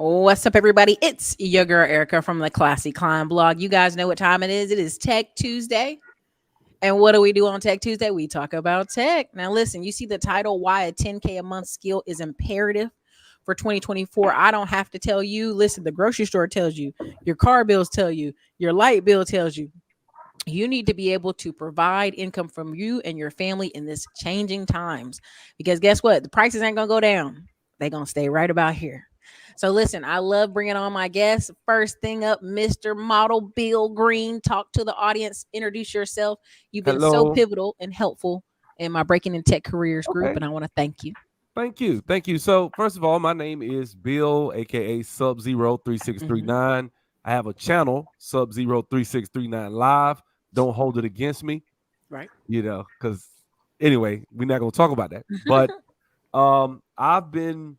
What's up, everybody? It's your girl Erica from the Classy Climb blog. You guys know what time it is. It is Tech Tuesday. And what do we do on Tech Tuesday? We talk about tech. Now, listen, you see the title, Why a 10K a Month Skill is Imperative for 2024. I don't have to tell you. Listen, the grocery store tells you, your car bills tell you, your light bill tells you. You need to be able to provide income from you and your family in this changing times. Because guess what? The prices ain't going to go down. They're going to stay right about here. So listen, I love bringing on my guests. First thing up, Mr. Model Bill Green. Talk to the audience. Introduce yourself. You've been so Hello. pivotal and helpful in my Breaking in Tech Careers group, Okay. and I want to thank you. Thank you. Thank you. So, first of all, my name is Bill, aka Sub Zero Mhm. 3639. I have a channel, Sub Zero 3639 Live. Don't hold it against me, Right. because anyway, we're not gonna talk about that. But I've been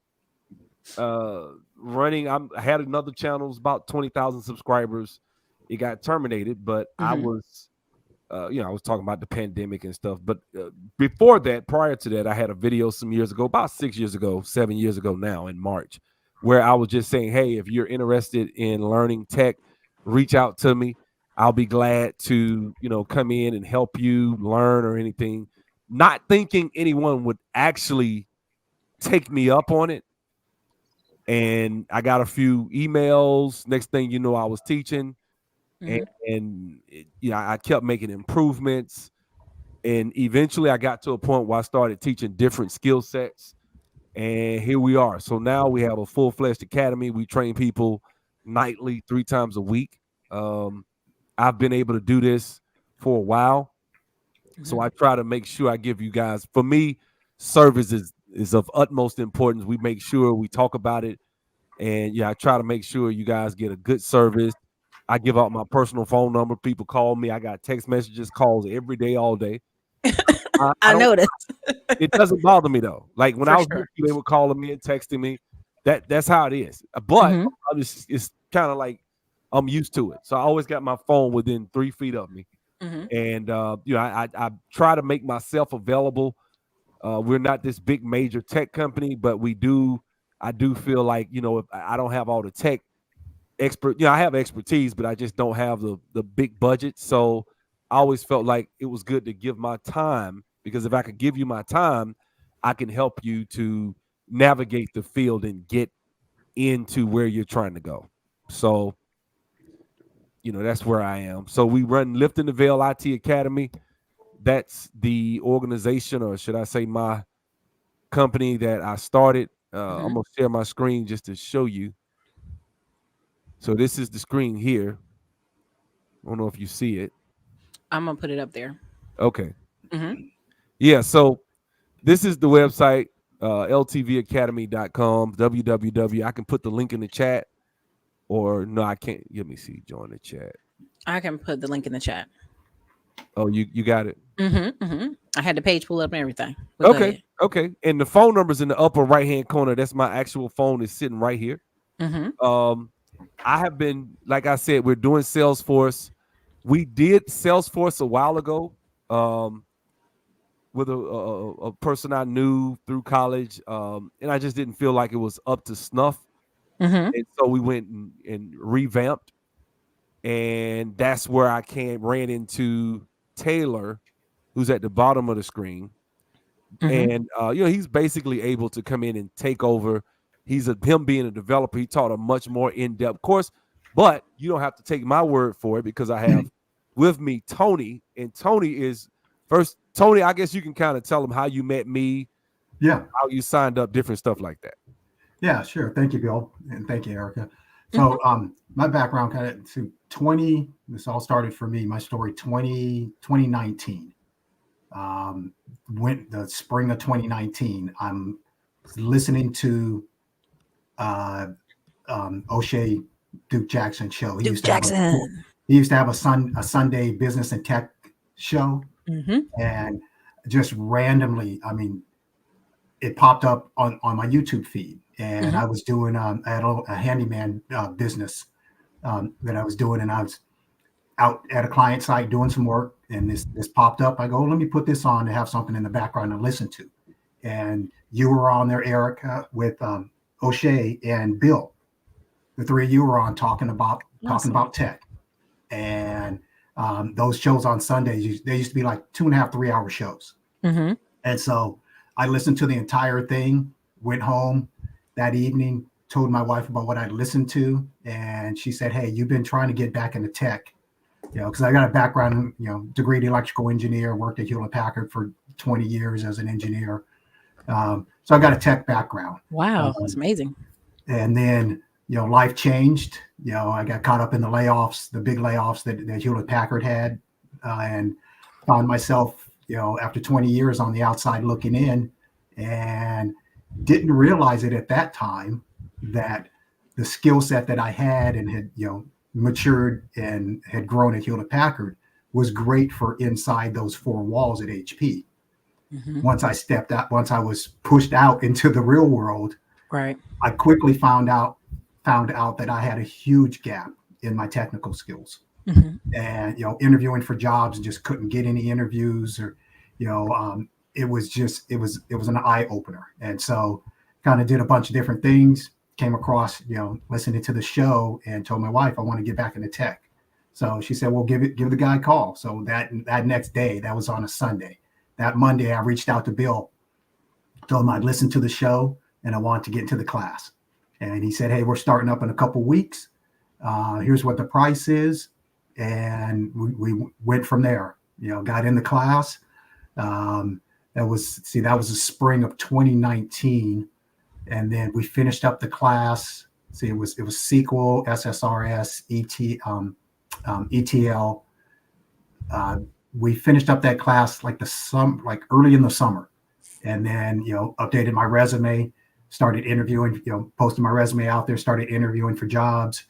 running. I had another channel, it was about 20,000 subscribers. It got terminated, but I Mhm. was I was talking about the pandemic and stuff. But before that, prior to that, I had a video some years ago, about 6 years ago, 7 years ago now in March, where I was just saying, hey, if you're interested in learning tech, reach out to me. I'll be glad to, come in and help you learn or anything. Not thinking anyone would actually take me up on it. And I got a few emails. Next thing you know, I was teaching, and, Mhm. I kept making improvements. And eventually I got to a point where I started teaching different skill sets. And here we are. So now we have a full-fledged academy. We train people nightly, 3 times a week. Um, I've been able to do this for a while. So Mhm. I try to make sure I give you guys, for me, service is of utmost importance. We make sure we talk about it. And I try to make sure you guys get a good service. I give out my personal phone number. People call me. I got text messages, calls every day, all day. I I don't. noticed. It doesn't bother me though. Like when For I was with sure. you, they were calling me and texting me. That's how it is. But Mhm. it's kind of like I'm used to it. So I always got my phone within 3 feet of me, Mhm. and I try to make myself available. We're not this big major tech company, but we do. I do feel like if I don't have all the tech expert, I have expertise, but I just don't have the big budget. So I always felt like it was good to give my time, because if I could give you my time, I can help you to navigate the field and get into where you're trying to go. So, that's where I am. So we run Lift in the Veil IT Academy. That's the organization, or should I say my company that I started. I'm Mhm. gonna share my screen just to show you. So this is the screen here. I don't know if you see it. I'm gonna put it up there. Okay. Mhm. Yeah. So this is the website, ltvacademy.com, www. I can put the link in the chat, or no, I can't. Let me see. Join the chat. I can put the link in the chat. Oh, you got it. I had the page pull up and everything. But go Okay. ahead. Okay. And the phone number's in the upper right hand corner. That's my actual phone. Is sitting right here. Mhm. Um, I have been, like I said, we're doing Salesforce. We did Salesforce a while ago. With a person I knew through college, and I just didn't feel like it was up to snuff, Mhm. and so we went and revamped, and that's where I ran into Taylor, who's at the bottom of the screen, Mhm. and he's basically able to come in and take over. Him being a developer, he taught a much more in-depth course, but you don't have to take my word for it, because I have with me Tony, and Tony is first. Tony, I guess you can kind of tell him how you met me, Yeah, how you signed up, different stuff like that. yeah, sure. Thank you, Bill, and thank you, Erica. Mhm. So, my background kind of to 20. This all started for me. My story 2019. Um, went the spring of 2019. I'm listening to uh, O'Shea Duke Jackson show. He Duke used to have a Jackson. a Sunday business and tech show, Mhm. and just randomly, I mean, it popped up on my YouTube feed, and Mhm. I was doing I had a handyman business that I was doing, and I was out at a client site doing some work, and this popped up. I go, let me put this on to have something in the background to listen to, and you were on there, Erica, with O'Shea and Bill, the three of you were on talking Awesome. about tech, and those shows on Sundays, they used to be like 2.5, 3 hour shows. Mm-hmm. And so I listened to the entire thing, went home that evening, told my wife about what I'd listened to. And she said, "Hey, you've been trying to get back into tech, because I got a background, degree in electrical engineer, worked at Hewlett Packard for 20 years as an engineer. So I got a tech background. Wow, that's amazing. And then, life changed. I got caught up in the layoffs, the big layoffs that Hewlett Packard had, and found myself, after 20 years on the outside looking in, and didn't realize it at that time that the skill set that I had and had, matured and had grown at Hewlett Packard was great for inside those four walls at HP. Mm-hmm. Once I was pushed out into the real world, Right. I quickly found out that I had a huge gap in my technical skills. Mm-hmm. And interviewing for jobs and just couldn't get any interviews, or it was an eye opener. And so kind of did a bunch of different things, came across listening to the show, and told my wife I want to get back into tech. So she said, well, give the guy a call. So that next day, that was on a Sunday, that Monday, I reached out to Bill, told him I'd listened to the show and I wanted to get into the class. And he said, hey, we're starting up in a couple weeks. Here's what the price is. And we went from there, got in the class. That was the spring of 2019. And then we finished up the class. See, it was SQL, SSRS, ETL. We finished up that class like early in the summer, and then updated my resume, started interviewing, posted my resume out there, started interviewing for jobs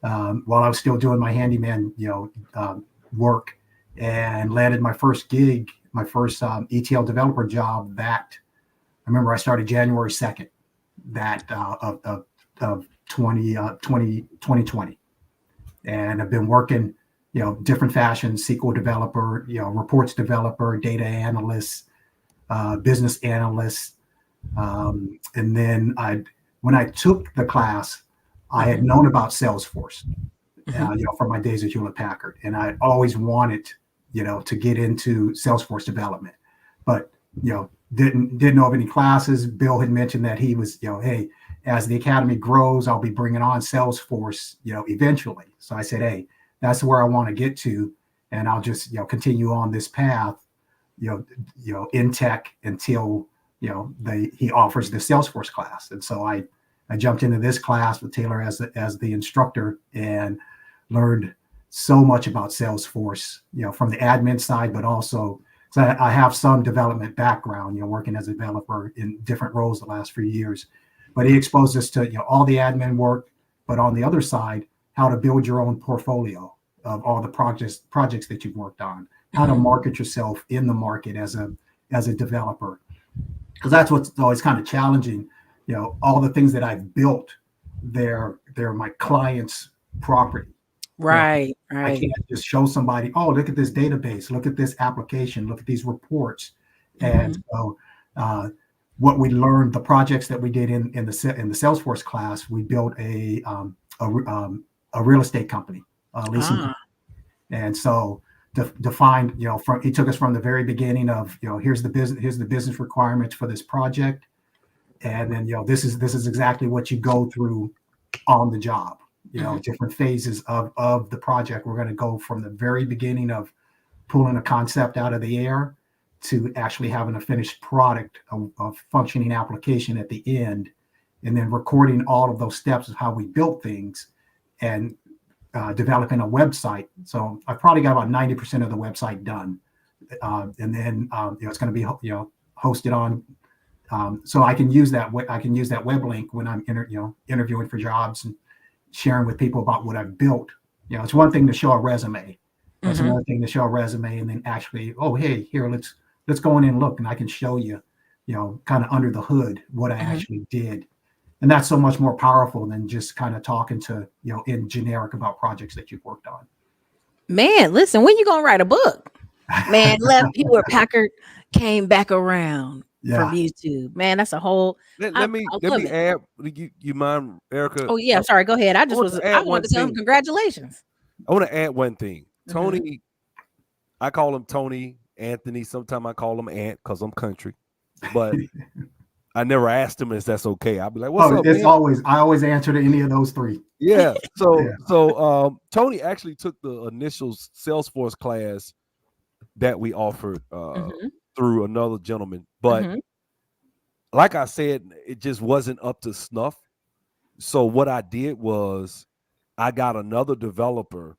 while I was still doing my handyman work, and landed my first gig, my first ETL developer job. That I remember I started January 2nd of 2020, and I've been working different fashions: SQL developer, reports developer, data analyst, business analyst. And then when I took the class, I had known about Salesforce, from my days at Hewlett Packard, and I always wanted, to get into Salesforce development, but didn't know of any classes. Bill had mentioned that he was, hey, as the academy grows, I'll be bringing on Salesforce, eventually. So I said, hey, that's where I want to get to, and I'll just continue on this path, in tech until he offers the Salesforce class. And so I jumped into this class with Taylor as the instructor, and learned so much about Salesforce, from the admin side, but also so I have some development background, working as a developer in different roles the last few years. But he exposed us to all the admin work, but on the other side, how to build your own portfolio of all the projects that you've worked on, how to market yourself in the market as a developer, because that's what's always kind of challenging. All the things that I've built, they're my clients' property. Right. I can't just show somebody, oh, look at this database, look at this application, look at these reports. And so what we learned, the projects that we did in the Salesforce class, we built a real estate company, leasing company. And so to find, he took us from the very beginning of, here's the business requirements for this project. And then, this is exactly what you go through on the job, different phases of the project. We're going to go from the very beginning of pulling a concept out of the air to actually having a finished product, a functioning application at the end, and then recording all of those steps of how we built things, and developing a website. So I've probably got about 90% of the website done, and then it's going to be hosted on. So I can use that web link when I'm interviewing for jobs and sharing with people about what I've built. It's one thing to show a resume. It's another thing to show a resume and then actually, oh, hey, here, let's go in and look, and I can show you, kind of under the hood what I actually did. And that's so much more powerful than just kind of talking to, in generic about projects that you've worked on. Man, listen, when you gonna write a book? Man, left Hewlett Packard, came back around. from Yeah. YouTube. Man, that's a whole. Let, I, let me I let love me it. add. You mind, Erica? Oh yeah, sorry. Go ahead. I want to I add wanted one to tell him thing. congratulations. I want to add one thing. Hmm. Tony, I call him Tony Anthony. Sometimes I call him Ant because I'm country, but I never asked him if that's okay. I'll be like, "What's Oh, up, it's man?" always I always answer to any of those three. Yeah. So Yeah. Tony actually took the initial Salesforce class that we offered Hmm. through another gentleman, but Hmm. like I said, it just wasn't up to snuff. So what I did was I got another developer,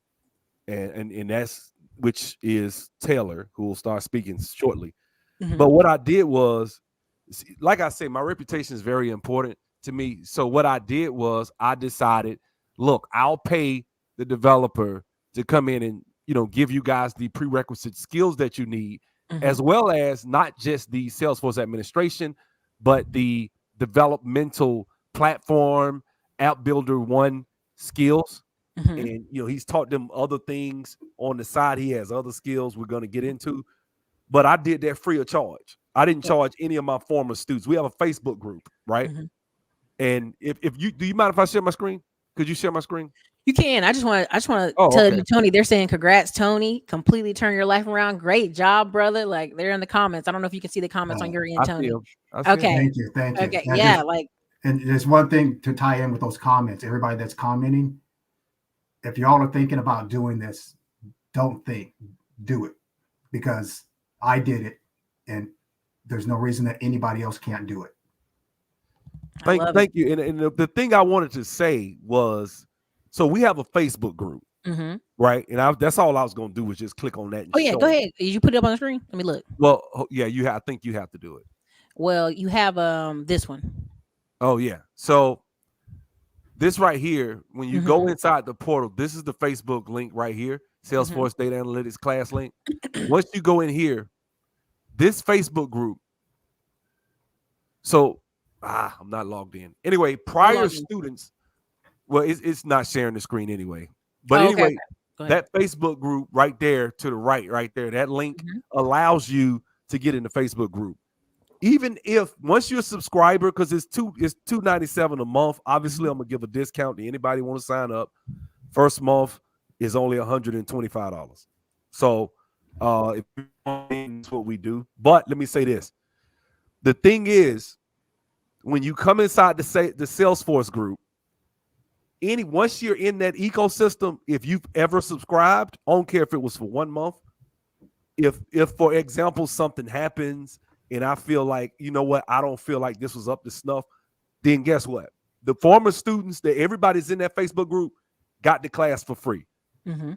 and that's which is Taylor, who will start speaking shortly. Hmm. But what I did was, like I said, my reputation is very important to me. So what I did was I decided, look, I'll pay the developer to come in and give you guys the prerequisite skills that you need, Hmm. as well as not just the Salesforce administration, but the developmental platform, app builder one skills. Hmm. And he's taught them other things on the side. He has other skills we're going to get into, but I did that free of charge. I didn't charge any of my former students. We have a Facebook group, right? Hmm. And if you do, you mind if I share my screen? Could you share my screen? You can. I just want to Oh, tell okay. you, Tony. They're saying congrats, Tony. Completely turn your life around. Great job, brother. Like they're in the comments. I don't know if you can see the comments on Oh, your end, I see Tony. him. I see him. Okay. thank you, thank you. Okay. Yeah, Yeah. Like. and there's one thing to tie in with those comments. Everybody that's commenting, if y'all are thinking about doing this, don't think, do it, because I did it, and there's no reason that anybody else can't do it. I love it. Thank you. And the thing I wanted to say was, so we have a Facebook group, Hmm. right? And that's all I was going to do was just click on that and Oh yeah. Go show it. ahead. Did you put it up on the screen? Let me look. Well, yeah, I think you have to do it. Well, you have this one. Oh yeah. So this right here, when you Hmm. go inside the portal, this is the Facebook link right here, Hmm. Salesforce Data Analytics class link. Once you go in here, this Facebook group. So I'm not logged in. Anyway, I'm prior logged in. students, well, it's not sharing the screen anyway. But Oh, okay. anyway, Okay. Go ahead. that Facebook group right there to the right there, that link Hmm. allows you to get in the Facebook group. Even if once you're a subscriber, because it's $297 a month. Obviously, Hmm. I'm gonna give a discount to anybody want to sign up. First month is only $125. So if that's what we do. But let me say this: the thing is, when you come inside the Salesforce group, once you're in that ecosystem, if you've ever subscribed, I don't care if it was for 1 month. If for example something happens and I feel like, you know what, I don't feel like this was up to snuff, then guess what? The former students that everybody's in that Facebook group got the class for free. Hmm.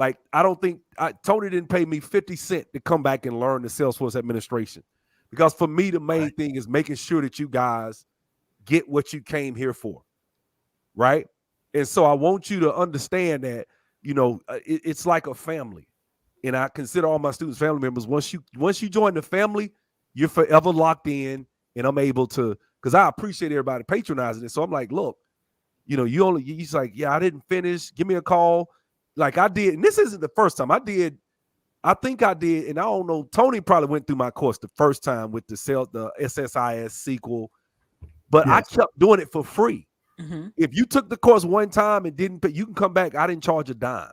Like I don't think Tony didn't pay me 50 cents to come back and learn the Salesforce administration. Because for me, the main Right. thing is making sure that you guys get what you came here for. Right. And so I want you to understand that, it's like a family. And I consider all my students family members. Once you join the family, you're forever locked in. And I'm able to, because I appreciate everybody patronizing it. So I'm like, look, he's like, yeah, I didn't finish. Give me a call. Like I did. And this isn't the first time I think I did. And I don't know, Tony probably went through my course the first time with the SSIS sequel, but I Yes. kept doing it for free. Hmm. If you took the course one time and didn't pay, you can come back. I didn't charge a dime.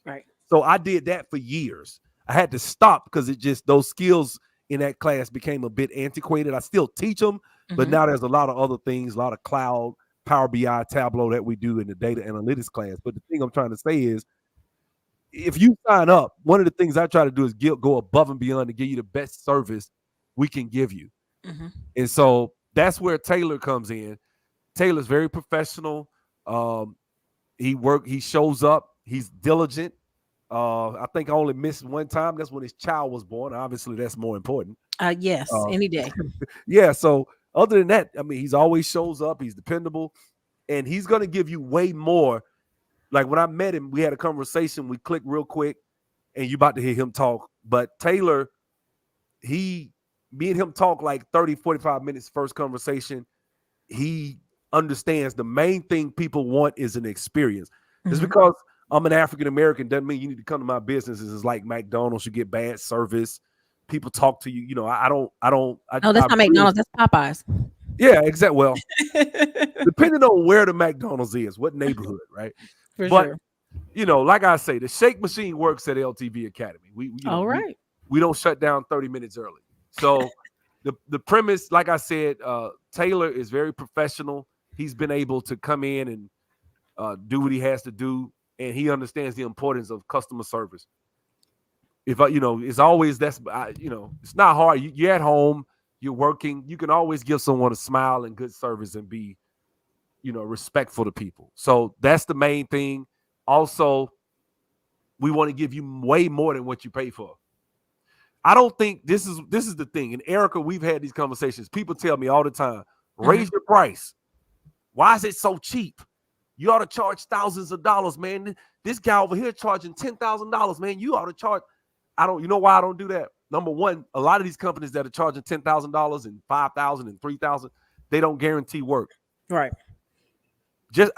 Right. So I did that for years. I had to stop because it just those skills in that class became a bit antiquated. I still teach them, but Hmm. now there's a lot of other things, a lot of cloud, Power BI, Tableau that we do in the data analytics class. But the thing I'm trying to say is, if you sign up, one of the things I try to do is go above and beyond to give you the best service we can give you. Hmm. And so that's where Taylor comes in. Taylor's very professional. Um, he shows up, he's diligent. I think I only missed one time. That's when his child was born. Obviously, that's more important. Yes. Uh, Any day. yeah. So other than that, I mean, he's always shows up. He's dependable, and he's gonna give you way more. Like when I met him, we had a conversation. We clicked real quick, and you about to hear him talk. But Taylor, me and him talk like 30, 45 minutes first conversation. He understands the main thing people want is an experience. Just Hmm. because I'm an African American doesn't mean you need to come to my businesses. It's like McDonald's, you get bad service. people talk to you. You know, I don't, Oh, that's I not really, McDonald's. That's Popeyes. yeah, exactly. Well, depending on where the McDonald's is, what neighborhood, right? For But sure. you know, like I say, the shake machine works at LTV Academy. All right. We don't shut down 30 minutes early. So the premise, like I said, Taylor is very professional. He's been able to come in and do what he has to do, and he understands the importance of customer service. If I, you know, it's always you know, it's not hard. You're at home, you're working, you can always give someone a smile and good service and be, you know, respectful to people. So that's the main thing. Also, we want to give you way more than what you pay for. I don't think this is the thing. And Ericka, we've had these conversations. People tell me all the time, raise your price. Why is it so cheap? You ought to charge thousands of dollars, man. This guy over here charging $10,000, man. You ought to charge. You know why I don't do that? Number one, a lot of these companies that are charging $10,000 and $5,000 and $3,000, they don't guarantee work. Right.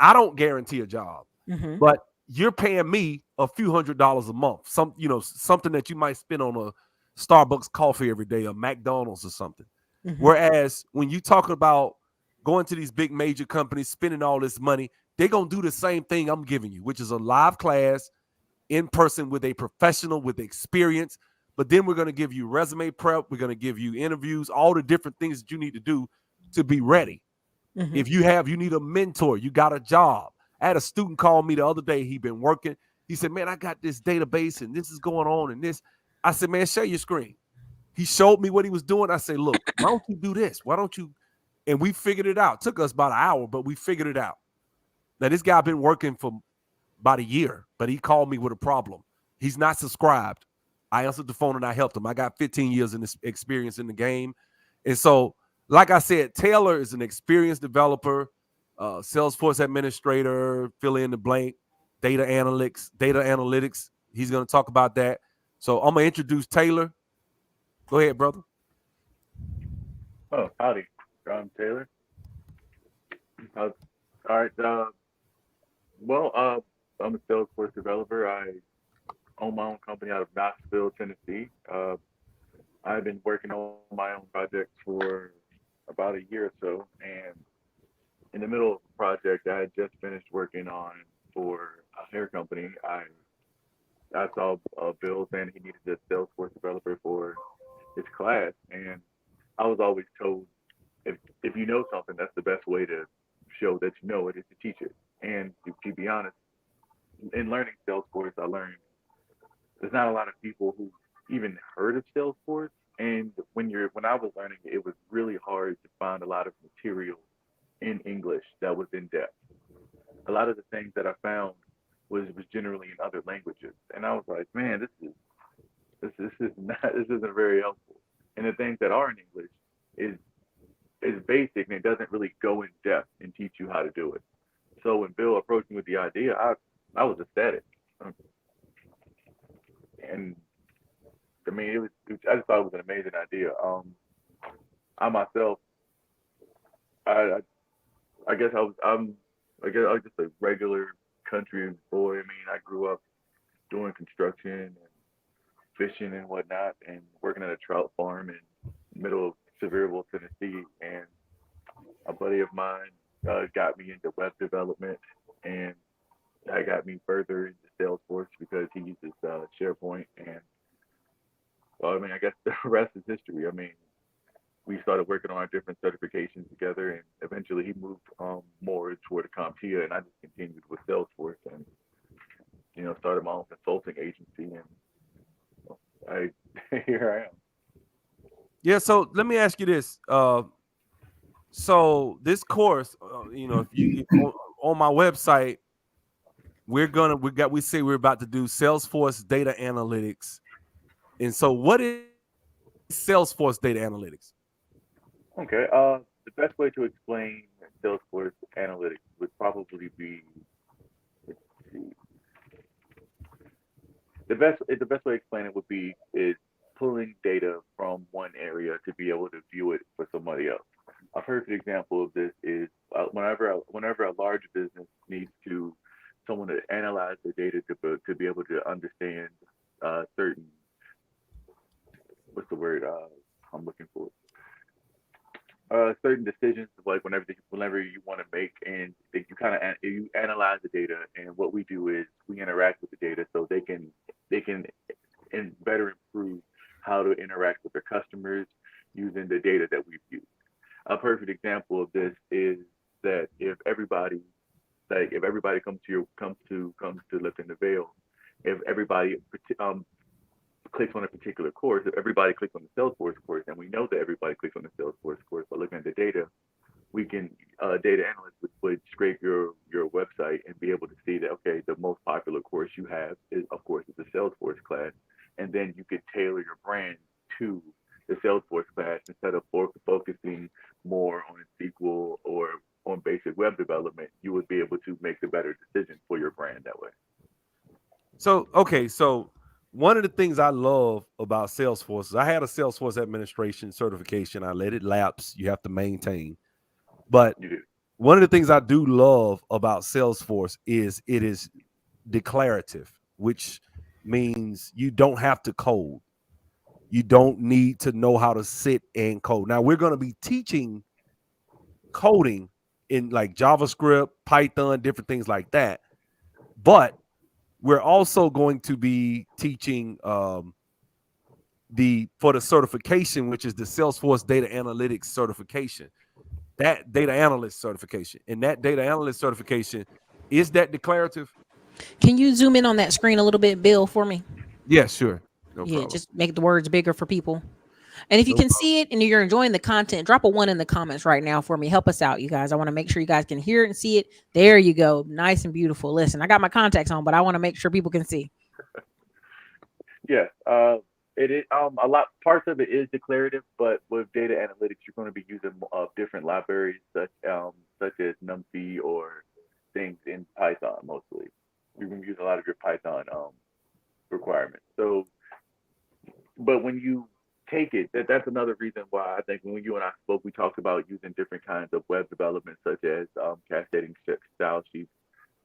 I don't guarantee a job, Mm-hmm. but you're paying me a few $100s a month. Something that you might spend on a Starbucks coffee every day, or McDonald's or something. Mm-hmm. Whereas when you talking about going to these big major companies, spending all this money, they're going to do the same thing I'm giving you, which is a live class in person with a professional with experience. But then we're going to give you resume prep. We're going to give you interviews, all the different things that you need to do to be ready. Mm-hmm. If you need a mentor, you got a job. I had a student call me the other day. He'd been working. He said, man, I got this database and this is going on and this. I said, man, share your screen. He showed me what he was doing. I said, look, why don't you do this? Why don't you? And we figured it out. It took us about an hour, but we figured it out. Now, this guy been working for about a year, but he called me with a problem. He's not subscribed. I answered the phone and I helped him. I got 15 years in this experience in the game. And so, like I said, Taylor is an experienced developer, Salesforce administrator, fill in the blank, data analytics. He's going to talk about that. So I'm going to introduce Taylor. Go ahead, brother. Oh, howdy. I'm Taylor. All right. I'm a Salesforce developer. I own my own company out of Knoxville, Tennessee. I've been working on my own project for about a year or so, and in the middle of the project, I had just finished working on for a hair company. I saw Bill saying he needed a Salesforce developer for his class, and I was always told if you know something, that's the best way to show that you know it is to teach it. And to be honest, in learning Salesforce, I learned there's not a lot of people who even heard of Salesforce. And when I was learning it was really hard to find a lot of material in English that was in depth. A lot of the things that I found was generally in other languages, and I was like, man, this is not this isn't very helpful. And the things that are in English is is basic and it doesn't really go in depth and teach you how to do it. So when Bill approached me with the idea, I was ecstatic. Um, And I mean, I just thought it was an amazing idea. I myself, I, I guess I guess I was just a regular country boy. I mean, I grew up doing construction and fishing and whatnot, and working at a trout farm in the middle of Sevierville, Tennessee. And a buddy of mine got me into web development, and that got me further into Salesforce because he uses SharePoint. And well, I mean, I guess the rest is history. I mean, we started working on our different certifications together, and eventually he moved more toward the CompTIA, and I just continued with Salesforce, and started my own consulting agency, and I here I am. Yeah. So let me ask you this. So this course, if you on my website, we say we're about to do Salesforce data analytics. And so what is Salesforce data analytics? Okay. The best way to explain Salesforce analytics would probably be, let's see, the best way to explain it would be is pulling data from one area to be able to view it for somebody else. A perfect example of this is whenever a large business needs to someone to analyze the data to be able to understand certain what's the word I'm looking for? Certain decisions, like whenever you want to make, and you kind of you analyze the data. And what we do is we interact with the data so they can and better improve how to interact with their customers using the data that we've used. A perfect example of this is that if everybody comes to Lift in the Veil, if everybody clicks on a particular course, if everybody clicks on the Salesforce course, and we know that everybody clicks on the Salesforce course by looking at the data, we can data analysts would scrape your website and be able to see that, okay, the most popular course you have is, of course, is the Salesforce class, and then you could tailor your brand to the Salesforce class instead of focusing more on SQL or on basic web development. You would be able to make the better decision for your brand that way. So, okay, so one of the things I love about Salesforce is I had a Salesforce administration certification. I let it lapse. You have to maintain. But You do. one of the things I do love about Salesforce is it is declarative, which means you don't have to code. You don't need to know how to sit and code. Now, we're going to be teaching coding in like JavaScript, Python, different things like that. But we're also going to be teaching for the certification, which is the Salesforce Data Analytics certification, that data analyst certification. And that data analyst certification, is that declarative? Can you zoom in on that screen a little bit, Bill, for me? Yeah, sure. No Yeah, problem. just make the words bigger for people. And if you No can problem. see it and you're enjoying the content, drop a 1 in the comments right now for me. Help us out, you guys. I want to make sure you guys can hear it and see it. There you go. Nice and beautiful. Listen, I got my contacts on, but I want to make sure people can see. Yes. It is a lot. Parts of it is declarative, but with data analytics, you're going to be using different libraries such as NumPy or things in Python mostly. You're going to use a lot of your Python requirements. So, but when you take it, that's another reason why I think when you and I spoke, we talked about using different kinds of web development, such as cascading style sheets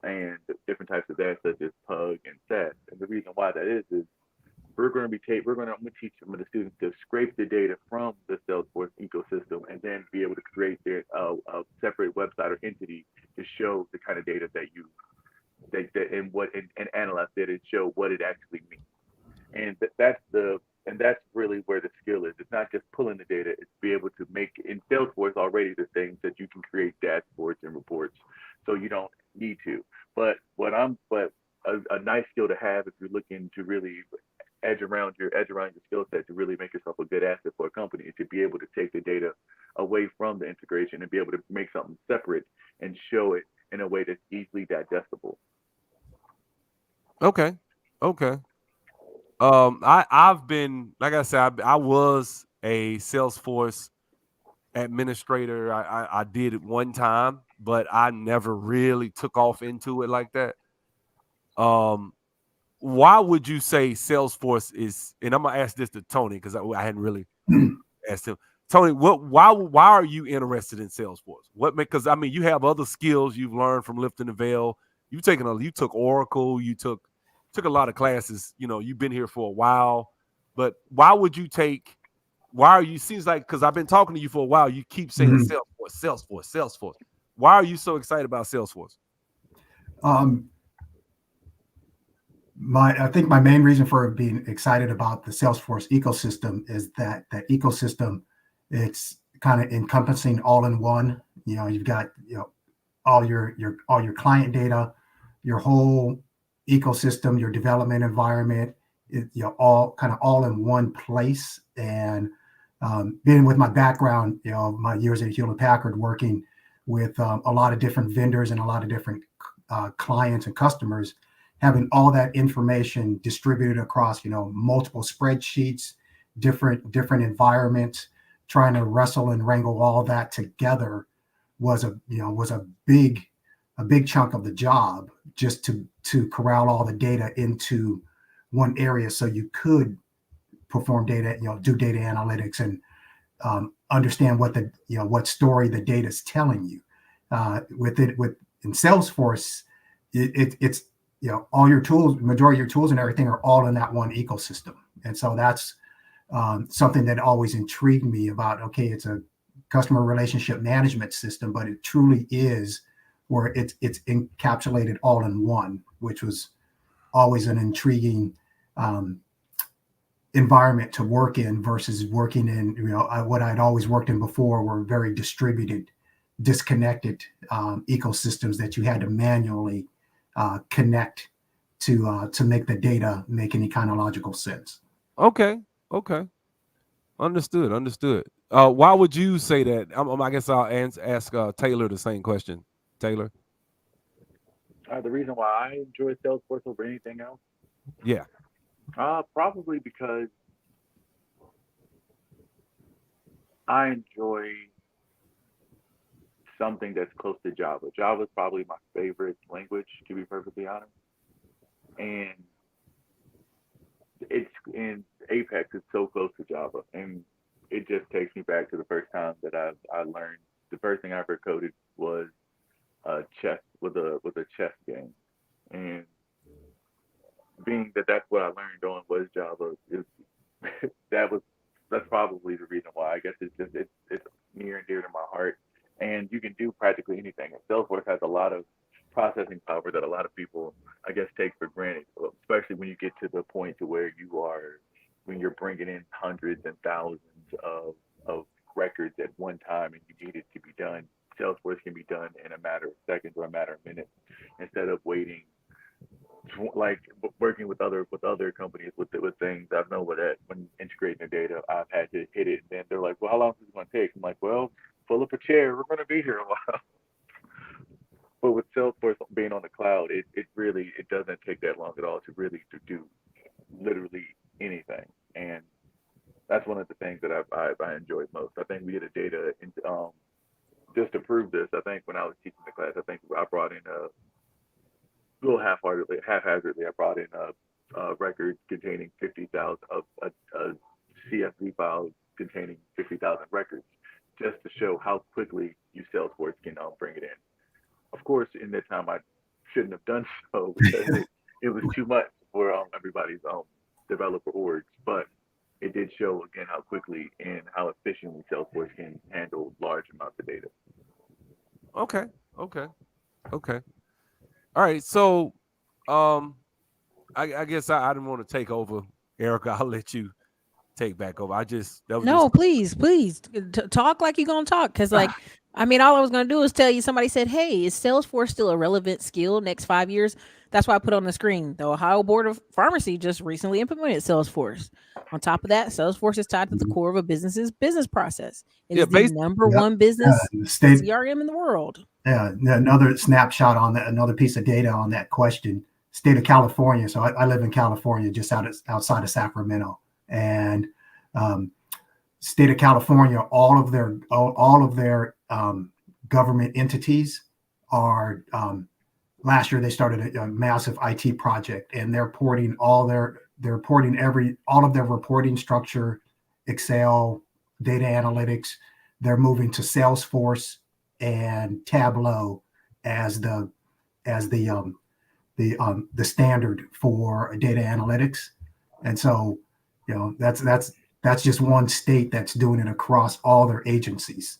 and different types of that, such as Pug and SAS. And the reason why that is I'm going to teach some of the students to scrape the data from the Salesforce ecosystem and then be able to create a separate website or entity to show the kind of data that you and analyze it and show what it actually means. And that's really where the skill is. It's not just pulling the data; it's be able to make in Salesforce already the things that you can create dashboards and reports, so you don't need to. But a nice skill to have if you're looking to really edge around your skill set to really make yourself a good asset for a company is to be able to take the data away from the integration and be able to make something separate and show it in a way that's easily digestible. Okay. Okay. I've been, like I said, I was a Salesforce administrator. I did it one time, but I never really took off into it like that. Um, why would you say Salesforce is? And I'm gonna ask this to Tony because I hadn't really asked him. Tony, why are you interested in Salesforce? What because I mean you have other skills you've learned from Lifting the Veil. You took Oracle, you took a lot of classes. You know, you've been here for a while, but why are you? Seems like because I've been talking to you for a while, you keep saying Salesforce. Why are you so excited about Salesforce? I think my main reason for being excited about the Salesforce ecosystem is that ecosystem, it's kind of encompassing all in one. You know, you've got all your client data, your whole ecosystem, your development environment, all in one place. And being with my background, my years at Hewlett Packard, working with a lot of different vendors and a lot of different clients and customers, having all that information distributed across multiple spreadsheets, different environments, trying to wrestle and wrangle all that together was a big chunk of the job, just to corral all the data into one area so you could perform do data analytics and understand what story the data is telling you. In Salesforce, it's all your tools, majority of your tools and everything are all in that one ecosystem. And so that's something that always intrigued me about, okay, it's a customer relationship management system, but it truly is where it's encapsulated all in one, which was always an intriguing um, environment to work in versus working in, what I'd always worked in before were very distributed, disconnected ecosystems that you had to manually connect to make the data make any kind of logical sense. Okay. Okay. Understood. Why would you say that? I guess I'll ask Taylor the same question. Taylor. The reason why I enjoy Salesforce over anything else, Yeah. probably because I enjoy something that's close to Java. Java is probably my favorite language, to be perfectly honest. And it's in Apex. It's so close to Java, and it just takes me back to the first time that I learned. The first thing I ever coded was chess with a chess game, and being that that's what I learned on was Java. Is that was that's probably the reason why. I guess it's near and dear to my heart, and you can do practically anything. And Salesforce has a lot of processing power that a lot of people, I guess, take for granted, especially when you get to the point to where you are when you're bringing in hundreds and thousands of records at one time, and you need it to be done. Salesforce can be done in a matter of seconds or a matter of minutes instead of waiting like working with other companies with things. I've known with that when integrating the data, I've had to hit it, and then they're like, "Well, how long is this going to take?" I'm like, "Well, pull up a chair. We're going to be here a while." But with Salesforce being on the cloud, it really it doesn't take that long at all to do literally anything, and that's one of the things that I enjoyed most. I think we get a data just to prove this. I think when I was teaching the class, I think I brought in a little haphazardly, I brought in a record containing 50,000 of a CSV file containing 50,000 records, just to show how quickly you Salesforce can bring it in. Of course, in that time, I shouldn't have done so because it was too much for everybody's developer orgs, but it did show again how quickly and how efficiently Salesforce can handle large amounts of data. Okay. Okay. Okay. All right. So, um, I guess I didn't want to take over, Erica. I'll let you take back over. That was just No, please talk like you're gonna talk. Cause like, I mean, all I was gonna do is tell you. Somebody said, "Hey, is Salesforce still a relevant skill next 5 years?" That's why I put on the screen. The Ohio Board of Pharmacy just recently implemented Salesforce. On top of that, Salesforce is tied to the core of a business's business process. It yeah. is the Based. number Yep. one business The state, CRM in the world. another snapshot on that, another piece of data on that question. State of California. So I live in California, just outside of Sacramento, and um, state of California, all of their government entities are. Last year they started a massive IT project, and they're porting all of their reporting structure, Excel, data analytics. They're moving to Salesforce and Tableau as the standard for data analytics. And so, that's just one state that's doing it across all their agencies,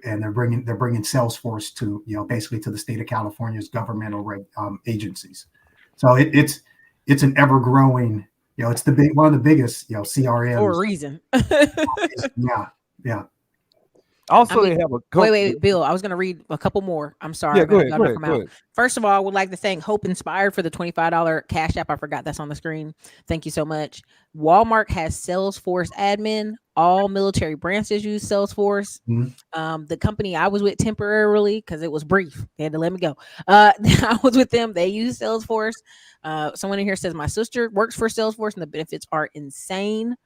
and they're bringing Salesforce to, basically to the state of California's governmental agencies. So it's an ever growing, it's one of the biggest, For a CRMs. reason. Yeah, yeah. I Also, mean, they have a wait, Bill. I was going to read a couple more. I'm sorry. Yeah. I Go gotta, ahead. gotta Go knock ahead. them Go out. ahead. First of all, I would like to thank Hope Inspired for the $25 Cash App. I forgot that's on the screen. Thank you so much. Walmart has Salesforce admin. All military branches use Salesforce. Mhm. The company I was with temporarily, because it was brief, they had to let me go. I was with them. They use Salesforce. Someone in here says my sister works for Salesforce, and the benefits are insane.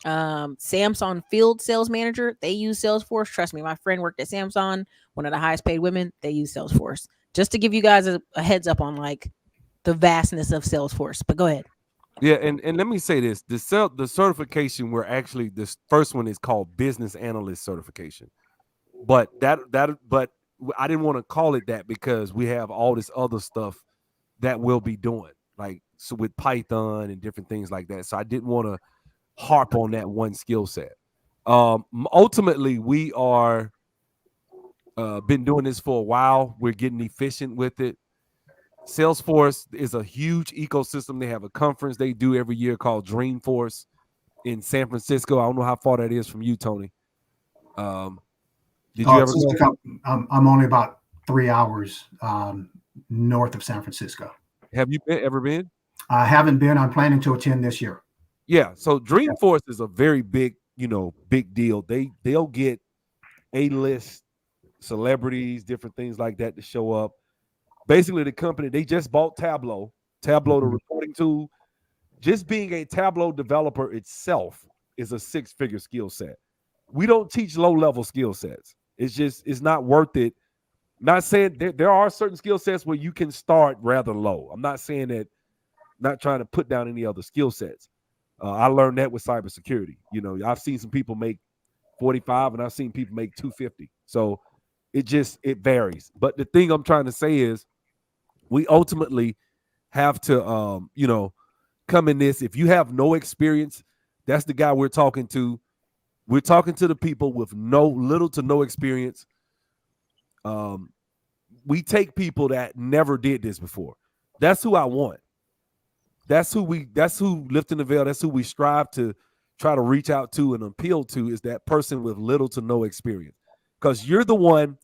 Samsung field sales manager, they use Salesforce. Trust me, my friend worked at Samsung, one of the highest paid women. They use Salesforce. Just to give you guys a heads up on like the vastness of Salesforce. But go ahead. Yeah, and let me say this: the certification, we're actually, this first one is called business analyst certification, but I didn't want to call it that because we have all this other stuff that we'll be doing, like so with Python and different things like that. So I didn't want to harp on that one skill set. Ultimately, we are been doing this for a while. We're getting efficient with it. Salesforce is a huge ecosystem. They have a conference they do every year called Dreamforce in San Francisco. I don't know how far that is from you, Tony. Did you ever go? I'm only about 3 hours north of San Francisco. Have you ever been? I haven't been. I'm planning to attend this year. Yeah. So Yeah. Dreamforce is a very big, big deal. They'll get A-list celebrities, different things like that to show up. Basically, the company, they just bought Tableau, the reporting tool. Just being a Tableau developer itself is a six-figure skill set. We don't teach low-level skill sets. It's not worth it. Not saying there are certain skill sets where you can start rather low. I'm not saying that, not trying to put down any other skill sets. I learned that with cybersecurity. I've seen some people make 45 and I've seen people make 250. So it varies. But the thing I'm trying to say is we ultimately have to, come in this. If you have no experience, that's the guy we're talking to. We're talking to the people with little to no experience. We take people that never did this before. That's who I want. That's who lifting the veil. That's who we strive to try to reach out to and appeal to, is that person with little to no experience. Because you're the one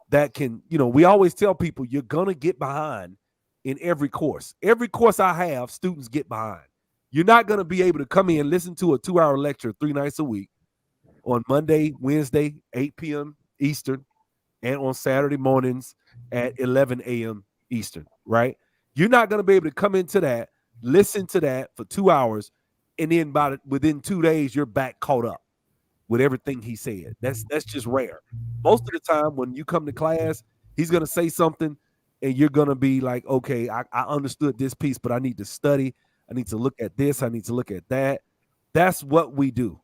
that can, we always tell people you're going to get behind in every course. Every course I have, students get behind. You're not going to be able to come in and listen to a 2-hour lecture 3 nights a week on Monday, Wednesday, 8 p.m. Eastern, and on Saturday mornings at 11 a.m. Eastern, right? You're not going to be able to come into that, listen to that for 2 hours, and then within 2 days, you're back caught up with everything he said. That's just rare. Most of the time when you come to class, he's going to say something and you're going to be like, okay, I understood this piece, but I need to study. I need to look at this. I need to look at that. That's what we do.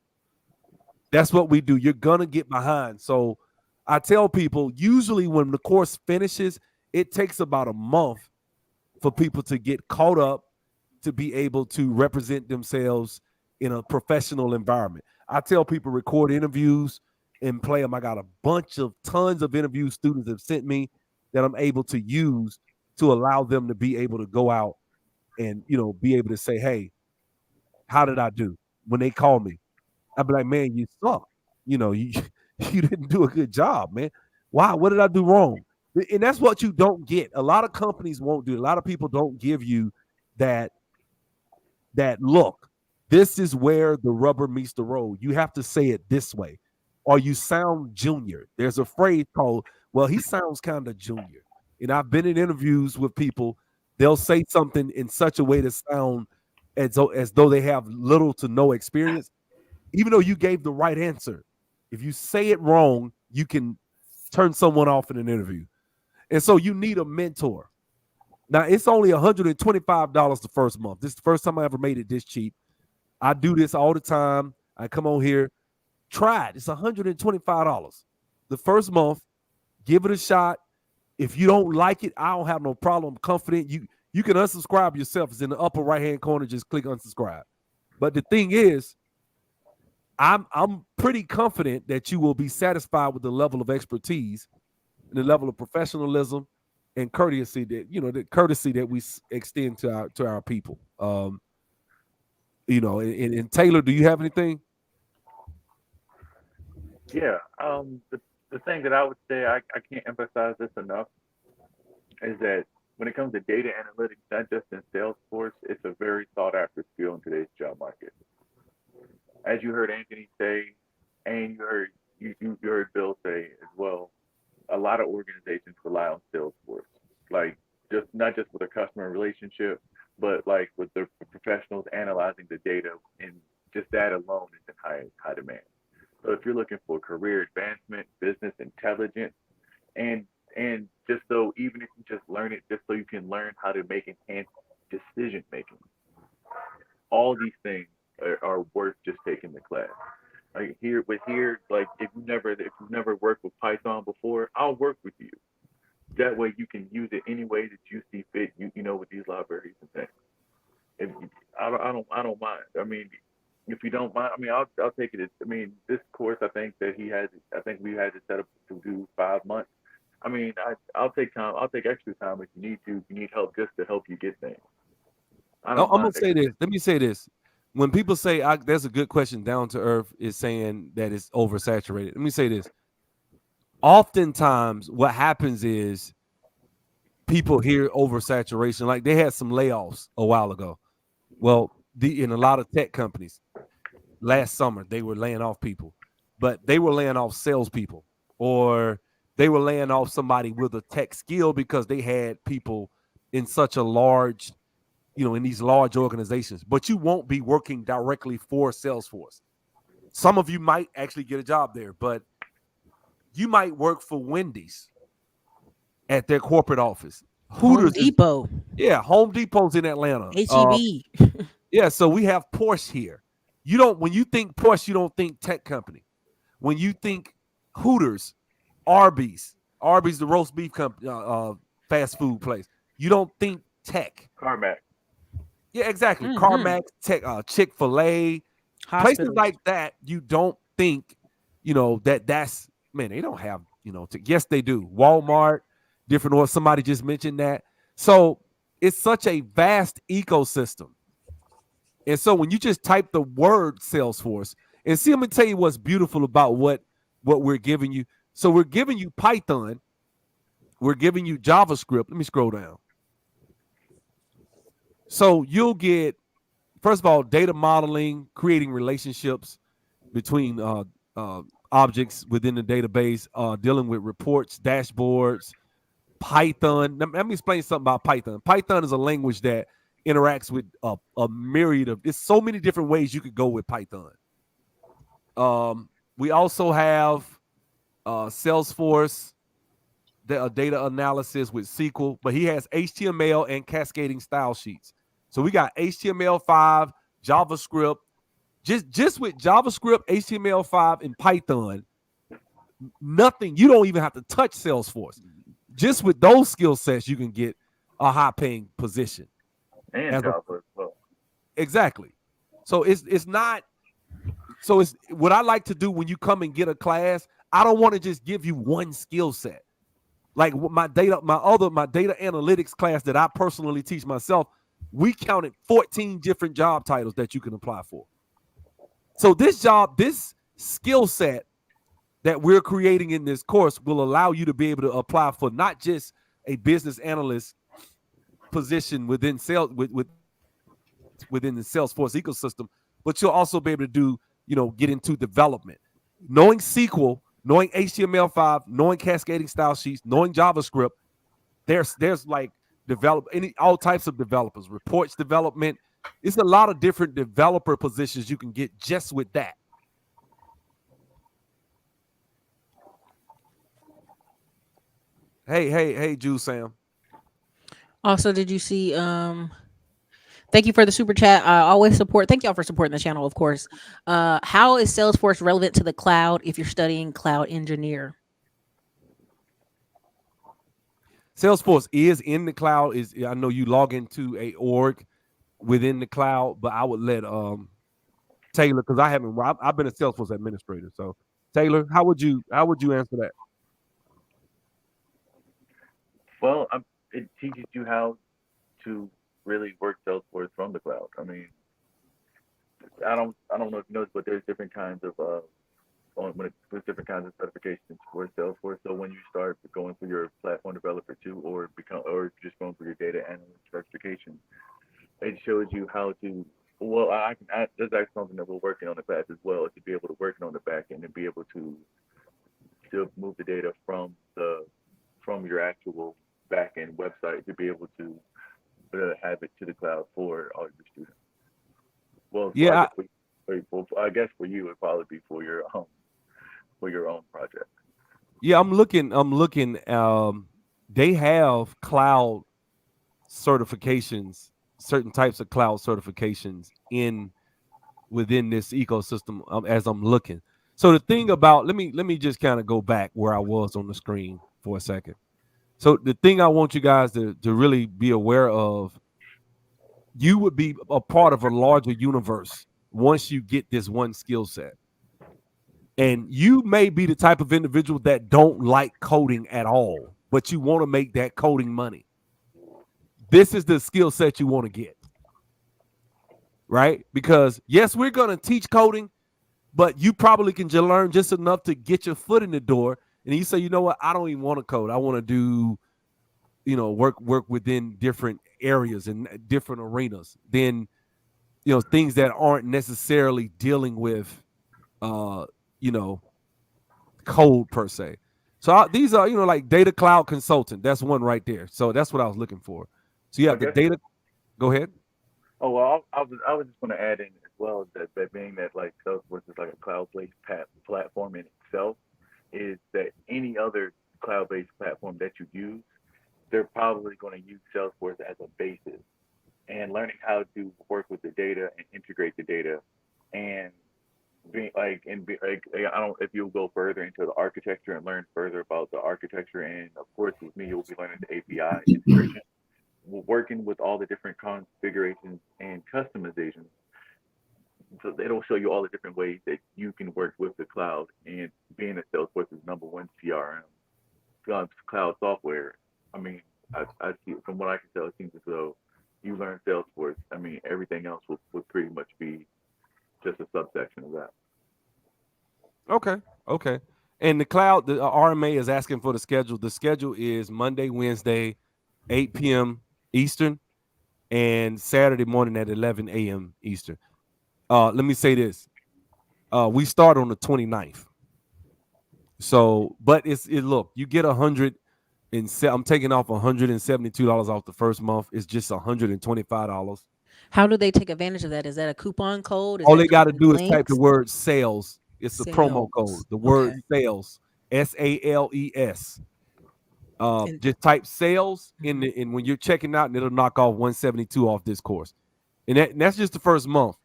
You're going to get behind. So I tell people, usually when the course finishes, it takes about a month for people to get caught up, to be able to represent themselves in a professional environment. I tell people, record interviews and play them. I got tons of interview students have sent me that I'm able to use to allow them to be able to go out and, be able to say, hey, how did I do? When they call me, I'd be like, man, you suck. You you didn't do a good job, man. Why? What did I do wrong? And that's what you don't get. A lot of companies won't do. A lot of people don't give you that look. This is where the rubber meets the road. You have to say it this way, or you sound junior. There's a phrase called, well, he sounds kind of junior. And I've been in interviews with people. They'll say something in such a way to sound as though they have little to no experience, even though you gave the right answer. If you say it wrong, you can turn someone off in an interview. And so you need a mentor. Now, it's only $125 the first month. This is the first time I ever made it this cheap. I do this all the time. I come on here. Try it. It's $125 the first month. Give it a shot. If you don't like it, I don't have no problem. I'm confident. You can unsubscribe yourself. It's in the upper right-hand corner. Just click unsubscribe. But the thing is, I'm pretty confident that you will be satisfied with the level of expertise and the level of professionalism and courtesy that we extend to our people. And Taylor, do you have anything? Yeah. The thing that I would say, I can't emphasize this enough, is that when it comes to data analytics, not just in Salesforce, it's a very sought after skill in today's job market. As you heard Anthony say, and you heard Bill say as well, a lot of organizations rely on Salesforce, like just not just with a customer relationship, but like with the professionals analyzing the data, and just that alone is in high demand. So if you're looking for career advancement, business intelligence, and just so even if you just learn it, just so you can learn how to make enhanced decision making, all these things are worth just taking the class. Like like if you've never worked with Python before, I'll work with you. That way you can use it any way that you see fit. With these libraries and things. If I don't mind. I mean, if you don't mind, I mean, I'll take it. I mean, this course, I think that he has. I think we had it set up to do 5 months. I mean, I'll take time. I'll take extra time if you need to. If you need help, just to help you get things. I don't I'm gonna mind say taking. this. Let me say this. When people say there's a good question, down to earth is saying that it's oversaturated. Let me say this. Oftentimes, what happens is people hear oversaturation. Like they had some layoffs a while ago. Well, in a lot of tech companies last summer, they were laying off people, but they were laying off salespeople, or they were laying off somebody with a tech skill because they had people in such a large, in these large organizations. But you won't be working directly for Salesforce. Some of you might actually get a job there, but you might work for Wendy's at their corporate office. Home Hooters is, Depot, yeah, Home Depot's in Atlanta. HEB. Yeah, so we have Porsche here. When you think Porsche, you don't think tech company. When you think Hooters, Arby's, the roast beef company, fast food place, you don't think tech. Carmack. Yeah, exactly. Hmm. CarMax, tech, Chick-fil-A, places Hospitals. like that. You don't think, that's man. They don't have, yes, they do. Walmart, different ones. Somebody just mentioned that. So it's such a vast ecosystem. And so when you just type the word Salesforce, and see, I'm gonna tell you what's beautiful about what we're giving you. So we're giving you Python, we're giving you JavaScript. Let me scroll down. So you'll get, first of all, data modeling, creating relationships between objects within the database, dealing with reports, dashboards, Python. Let me explain something about Python. Python is a language that interacts with a myriad of. There's so many different ways you could go with Python. We also have Salesforce data analysis with SQL, but he has HTML and cascading style sheets. So we got HTML5, JavaScript. Just with JavaScript, HTML5, and Python, nothing. You don't even have to touch Salesforce. Just with those skill sets, you can get a high-paying position. And Java as well. Exactly. So it's not. So it's what I like to do when you come and get a class. I don't want to just give you one skill set. Like my data analytics class that I personally teach myself, we counted 14 different job titles that you can apply for. So this skill set that we're creating in this course will allow you to be able to apply for not just a business analyst position within within the Salesforce ecosystem, but you'll also be able to get into development. Knowing SQL, knowing HTML5, knowing cascading style sheets, knowing JavaScript, there's like all types of developers, reports development. It's a lot of different developer positions you can get just with that. Hey, Jew Sam. Also, did you see? Thank you for the super chat. I always support. Thank y'all for supporting the channel, of course. How is Salesforce relevant to the cloud if you're studying cloud engineer? Salesforce is in the cloud. I know you log into a org within the cloud, but I would let Taylor, because I've been a Salesforce administrator. So Taylor, how would you answer that? Well, it teaches you how to really work Salesforce from the cloud. I mean, I don't know if you noticed, but there's different kinds of there's different kinds of certifications for Salesforce. So when you start going for your platform developer two, or just going for your data analyst certification, it shows you how to. Well, that's actually something that we're working on the class as well, is to be able to work on the back end and be able to move the data from your actual back end website to be able to have it to the cloud for all your students. Well, Yeah, I guess for you, it'd probably be for your own project. yeah. I'm looking. They have cloud certifications, certain types of cloud certifications within this ecosystem. As I'm looking. So the thing about let me just kind of go back where I was on the screen for a second. So the thing I want you guys to really be aware of, you would be a part of a larger universe once you get this one skill set. And you may be the type of individual that don't like coding at all, but you want to make that coding money. This is the skill set you want to get, right? Because yes, we're going to teach coding, but you probably can learn just enough to get your foot in the door. And you say, you know what? I don't even want to code. I want to do, work within different areas and different arenas. Then, things that aren't necessarily dealing with, code per se. So these are, like data cloud consultant. That's one right there. So that's what I was looking for. So you have the data. Go ahead. Oh well, I was just going to add in as well that being that like Salesforce is like a cloud-based platform in itself, is that any other cloud-based platform that you use, they're probably going to use Salesforce as a basis, and learning how to work with the data and integrate the data, and I don't, if you'll go further into the architecture and learn further about the architecture, and of course with me you'll be learning the API integration, working with all the different configurations and customizations. So it'll show you all the different ways that you can work with the cloud. And being that Salesforce is number one CRM cloud software, I mean, I see from what I can tell, it seems as though you learn Salesforce. I mean, everything else would pretty much be just a subsection of that. Okay. And the cloud, the RMA is asking for the schedule. The schedule is Monday, Wednesday, 8 p.m. Eastern, and Saturday morning at 11 a.m. Eastern. Let me say this. We start on the 29th. So, but look, you get 100 and I'm taking off $172 off the first month. It's just $125. How do they take advantage of that? Is that a coupon code? Is All that they got to clicking do is type the links? word sales. It's the promo code. Sales. The word Okay. sales, SALES. And Just type sales and when you're checking out, and it'll knock off 172 off this course. And that's just the first month.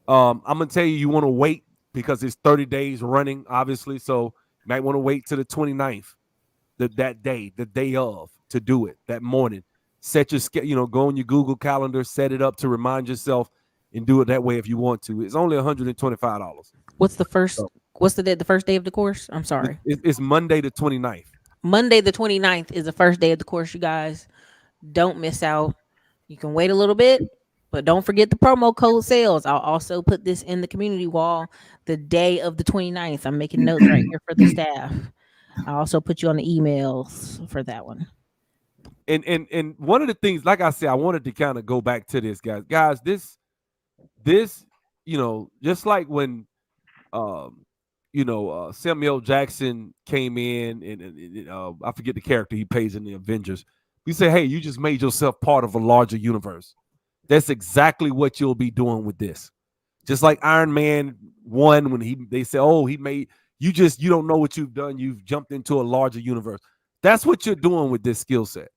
I'm gonna tell you, you want to wait because it's 30 days running, obviously. So you might want to wait to the 29th, that day, the day of, to do it that morning. Set your schedule, go on your Google Calendar, set it up to remind yourself, and do it that way if you want to. It's only $125. what's the first? So What's the first day of the course? I'm sorry. it's Monday the 29th. Monday the 29th is the first day of the course, you guys. Don't miss out. You can wait a little bit, but don't forget the promo code sales. I'll also put this in the community wall the day of the 29th. I'm making notes right here for the staff. I'll also put you on the emails for that one. And one of the things, like I said, I wanted to kind of go back to this, guys. This, just like when Samuel Jackson came in, and I forget the character he plays in the Avengers. We say, hey, you just made yourself part of a larger universe. That's exactly what you'll be doing with this. Just like Iron Man 1, when they say, oh, he made you don't know what you've done. You've jumped into a larger universe. That's what you're doing with this skill set.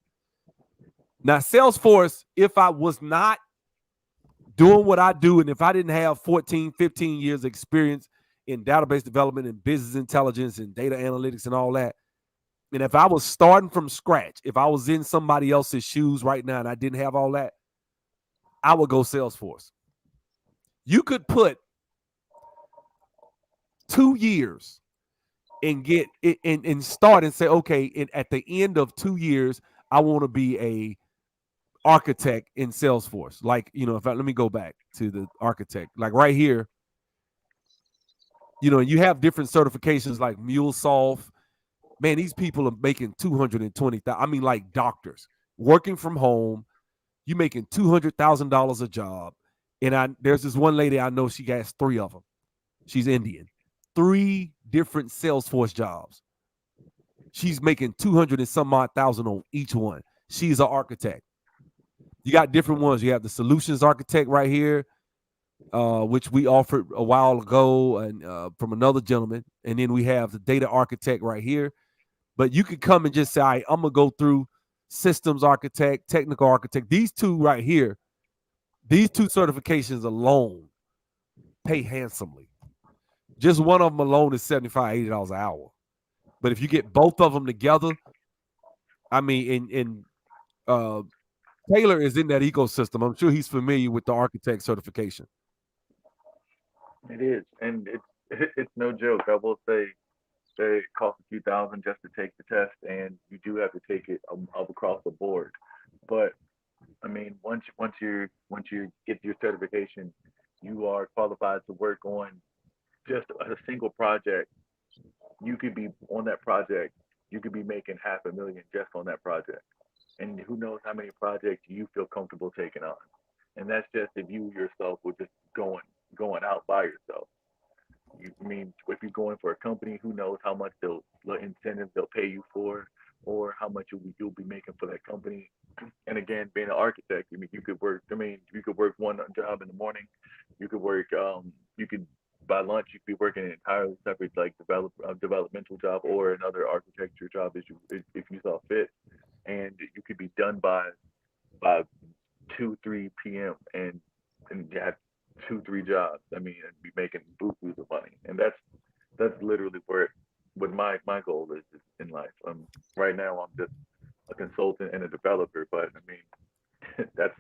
Now, Salesforce, if I was not doing what I do, and if I didn't have 14, 15 years experience in database development and business intelligence and data analytics and all that, and if I was starting from scratch, if I was in somebody else's shoes right now and I didn't have all that, I would go Salesforce. You could put 2 years and get it and start and say, okay, at the end of 2 years, I want to be a architect in Salesforce. Like, let me go back to the architect. Like right here, you have different certifications like MuleSoft. Man, these people are making $220,000. I mean, like doctors working from home. You making $200,000 a job. And there's this one lady I know, she has 3 of them. She's Indian. 3 different Salesforce jobs. She's making 200 and some odd thousand on each one. She's an architect. You got different ones. You have the solutions architect right here, which we offered a while ago, and from another gentleman. And then we have the data architect right here. But you could come and just say, all right, I'm going to go through systems architect, technical architect. These 2 right here, these 2 certifications alone pay handsomely. Just one of them alone is $75, $80 an hour. But if you get both of them together, I mean, Taylor is in that ecosystem. I'm sure he's familiar with the architect certification. It is, and it's no joke. I will say that it costs a few thousand just to take the test, and you do have to take it up across the board. But I mean, once you get your certification, you are qualified to work on just a single project. You could be on that project. You could be making 500,000 just on that project, and who knows how many projects you feel comfortable taking on. And that's just if you yourself were just going out by yourself. I mean, if you're going for a company, who knows how much the incentives they'll pay you for, or how much you'll be making for that company. And again, being an architect, I mean, you could work. I mean, you could work one job in the morning. You could work. You could by lunch you could be working an entirely separate like developmental job or another architecture job if you saw fit, and you could be done by 2 3 p.m. and you have 2 3 jobs. I mean, and be making bukus of money, and that's literally where what my goal is in life. Right now I'm just a consultant and a developer, but I mean that's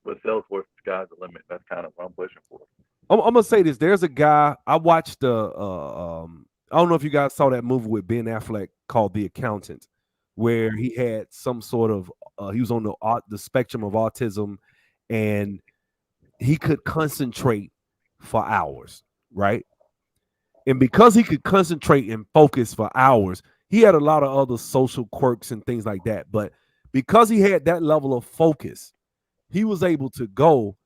with Salesforce, the sky's the limit. That's kind of what I'm pushing for. I'm gonna say this. There's a guy I watched. I don't know if you guys saw that movie with Ben Affleck called The Accountant, where he had some sort of he was on the spectrum of autism, and he could concentrate for hours, right? And because he could concentrate and focus for hours, he had a lot of other social quirks and things like that. But because he had that level of focus, he was able to go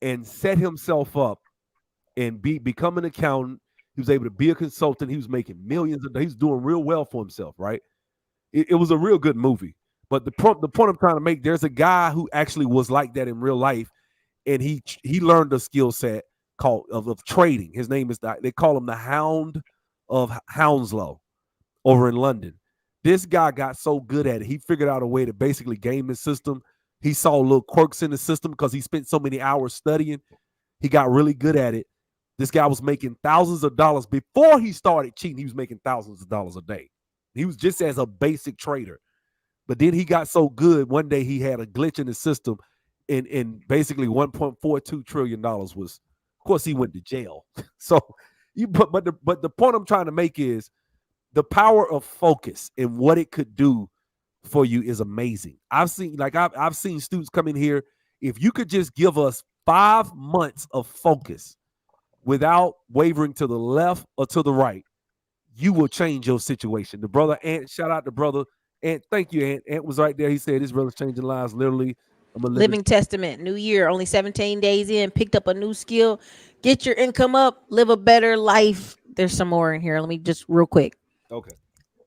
and set himself up and become an accountant. He was able to be a consultant. He was making millions of dollars. He was doing real well for himself, right? It was a real good movie. But the point I'm trying to make, there's a guy who actually was like that in real life, and he learned a skill set called of trading. His name is they call him the Hound of Hounslow over in London. This guy got so good at it, he figured out a way to basically game the system. He saw little quirks in the system because he spent so many hours studying. He got really good at it. This guy was making thousands of dollars before he started cheating. He was making thousands of dollars a day. He was just as a basic trader. But then he got so good, one day he had a glitch in the system, and basically $1.42 trillion was, of course, he went to jail. So but the point I'm trying to make is the power of focus and what it could do for you is amazing. I've seen students come in here. If you could just give us 5 months of focus without wavering to the left or to the right, you will change your situation. The brother Ant, shout out to brother Ant. Thank you, Ant. Ant was right there. He said his brother's changing lives. Literally, I'm a living. Living testament. New year, only 17 days in, picked up a new skill. Get your income up, live a better life. There's some more in here. Let me just real quick. Okay.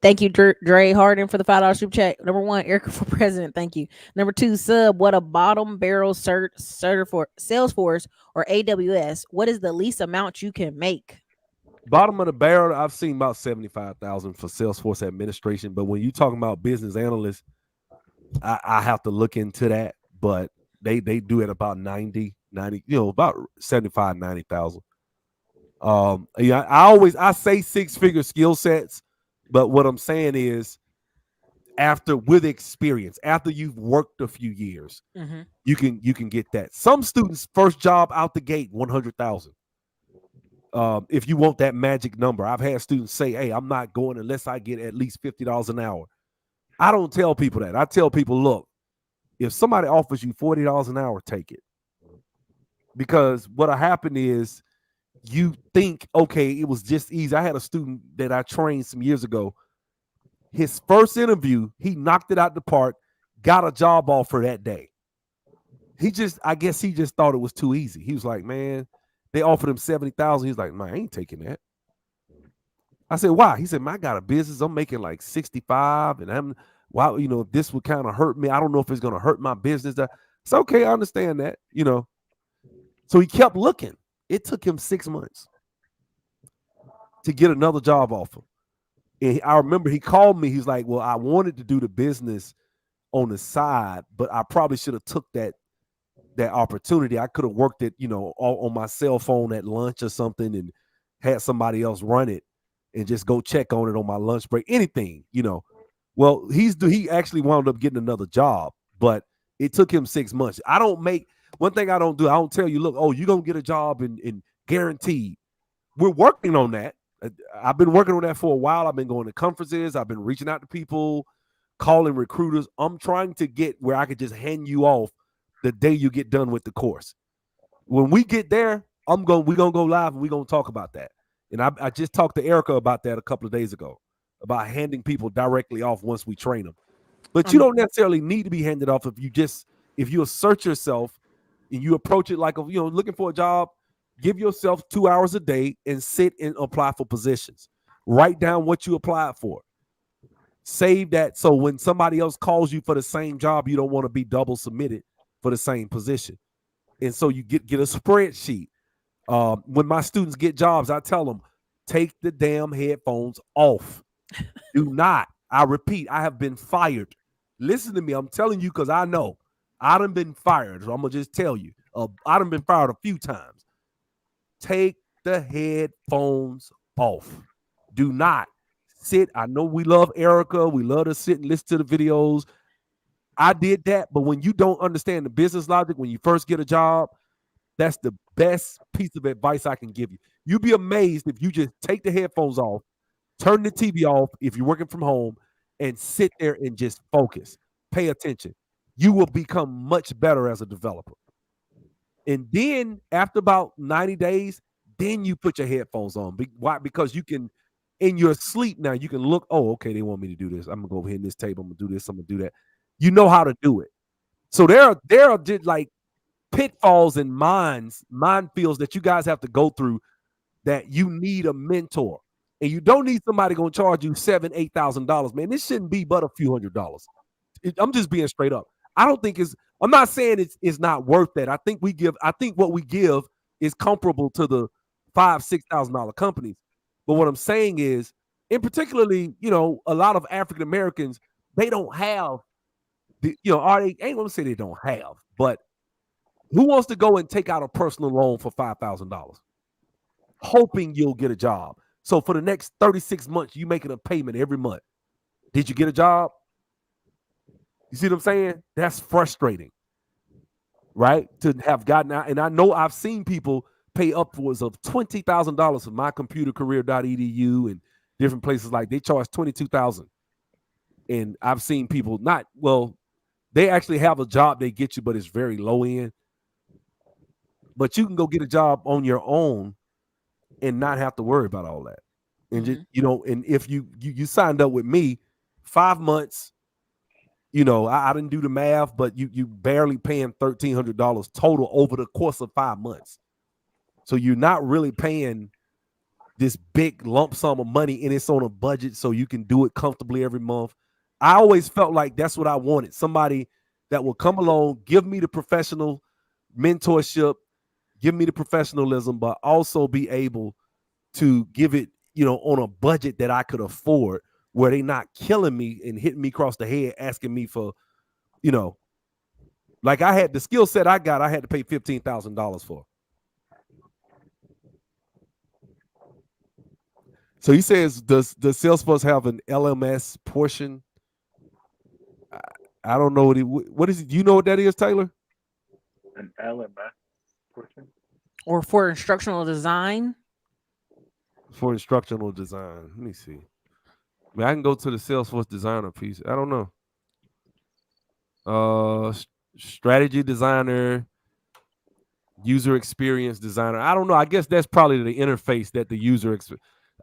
Thank you, Dre Harden, for the $5 super chat. Number one, Ericka for president. Thank you. Number two, sub. What a bottom barrel cert for Salesforce or AWS. What is the least amount you can make? Bottom of the barrel, I've seen about 75,000 for Salesforce administration. But when you're talking about business analysts, I have to look into that. But they do it about 90, about 75, 90,000. Yeah, I say 6-figure skill sets, but what I'm saying is with experience, after you've worked a few years, you can get that. Some students first job out the gate 100,000. If you want that magic number, I've had students say, "Hey, I'm not going unless I get at least $50 an hour." I don't tell people that. I tell people, look, if somebody offers you $40 an hour, take it, because what'll happen is you think, okay, it was just easy. I had a student that I trained some years ago. His first interview, he knocked it out the park, got a job offer that day. I guess he just thought it was too easy. He was like, man, they offered him 70,000. He's like, man, I ain't taking that. I said, why? He said, man, I got a business. I'm making like 65, and wow, this would kind of hurt me. I don't know if it's going to hurt my business. It's okay. I understand that, So he kept looking. It took him 6 months to get another job offer. And I remember he called me. He's like, well, I wanted to do the business on the side, but I probably should have took that opportunity. I could have worked it, on my cell phone at lunch or something and had somebody else run it and just go check on it on my lunch break, anything, Well, he actually wound up getting another job, but it took him 6 months. One thing I don't do, I don't tell you, look, oh, you're going to get a job in guaranteed. We're working on that. I've been working on that for a while. I've been going to conferences. I've been reaching out to people, calling recruiters. I'm trying to get where I could just hand you off the day you get done with the course. When we get there, we're gonna go live and we're gonna talk about that. And I just talked to Ericka about that a couple of days ago, about handing people directly off once we train them. But you Um, don't necessarily need to be handed off if you assert yourself and you approach it like looking for a job. Give yourself 2 hours a day and sit and apply for positions. Write down what you applied for. Save that so when somebody else calls you for the same job, you don't want to be double submitted for the same position. And so you get a spreadsheet. When my students get jobs, I tell them, take the damn headphones off. Do not. I repeat, I have been fired. Listen to me. I'm telling you because I know. I done been fired. So I'm going to just tell you. I done been fired a few times. Take the headphones off. Do not sit. I know we love Ericka. We love to sit and listen to the videos. I did that. But when you don't understand the business logic, when you first get a job, that's the best piece of advice I can give you. You'd be amazed if you just take the headphones off, turn the TV off if you're working from home, and sit there and just focus. Pay attention. You will become much better as a developer. And then after about 90 days, then you put your headphones on. Why? Because you can, in your sleep now, you can look, oh, okay, they want me to do this. I'm going to go over here in this table. I'm going to do this. I'm going to do that. You know how to do it. So there are like pitfalls and minefields that you guys have to go through that you need a mentor. And you don't need somebody going to charge you $7,000-$8,000, man. This shouldn't be but a few $100s. I'm just being straight up. I'm not saying it's not worth that. I think what we give is comparable to the $5,000-$6,000 companies. But what I'm saying is, in particularly, a lot of African Americans, they don't have I ain't gonna say they don't have, but who wants to go and take out a personal loan for $5,000, hoping you'll get a job? So for the next 36 months, you making a payment every month. Did you get a job? You see what I'm saying? That's frustrating, right? To have gotten out. And I know I've seen people pay upwards of $20,000 for mycomputercareer.edu and different places. Like they charge $22,000. And I've seen people they actually have a job they get you, but it's very low end. But you can go get a job on your own and not have to worry about all that. And just, and if you signed up with me 5 months, I didn't do the math, but you barely paying $1,300 total over the course of 5 months. So you're not really paying this big lump sum of money, and it's on a budget so you can do it comfortably every month. I always felt like that's what I wanted. Somebody that will come along, give me the professional mentorship, give me the professionalism, but also be able to give it, on a budget that I could afford, where they not killing me and hitting me across the head, asking me for, like I had the skill set I had to pay $15,000 for. So he says, does Salesforce have an LMS portion? I don't know what is it. Do you know what that is, Taylor? An LMS portion? or for instructional design. For instructional design. Let me see. I mean, I can go to the Salesforce designer piece. I don't know. Strategy designer, user experience designer. I don't know. I guess that's probably the interface that the user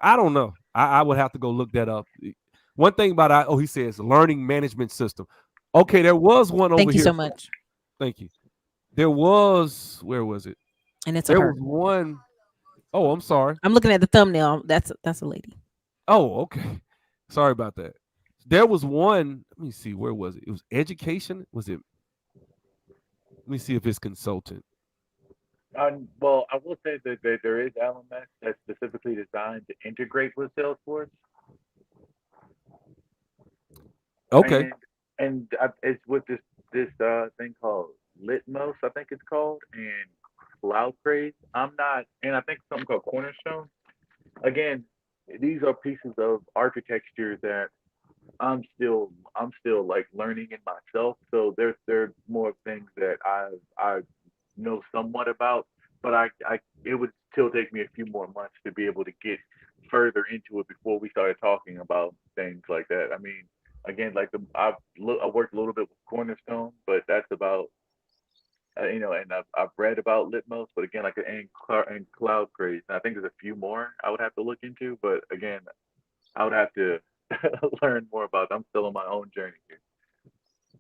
I don't know. I would have to go look that up. One thing about he says learning management system. Okay, there was one over here. Thank you so much. Thank you. There was, where was it? And it's there her. was one. Oh, I'm sorry. I'm looking at the thumbnail. That's a lady. Oh, okay. Sorry about that. There was one. Let me see. Where was it? It was education. Was it? Let me see if it's consultant. Well, I will say that there is LMS that's specifically designed to integrate with Salesforce. Okay. And it's with this thing called Litmos, I think it's called, and CloudCraze. And I think something called Cornerstone. Again, these are pieces of architecture that I'm still like learning in myself. So there's more things that I know somewhat about, but it would still take me a few more months to be able to get further into it before we started talking about things like that. I mean, again, like I worked a little bit with Cornerstone, but that's about and I've read about Litmos, but again, like and Cloud Craze, and I think there's a few more I would have to look into, but again, I would have to learn more about them. I'm still on my own journey here.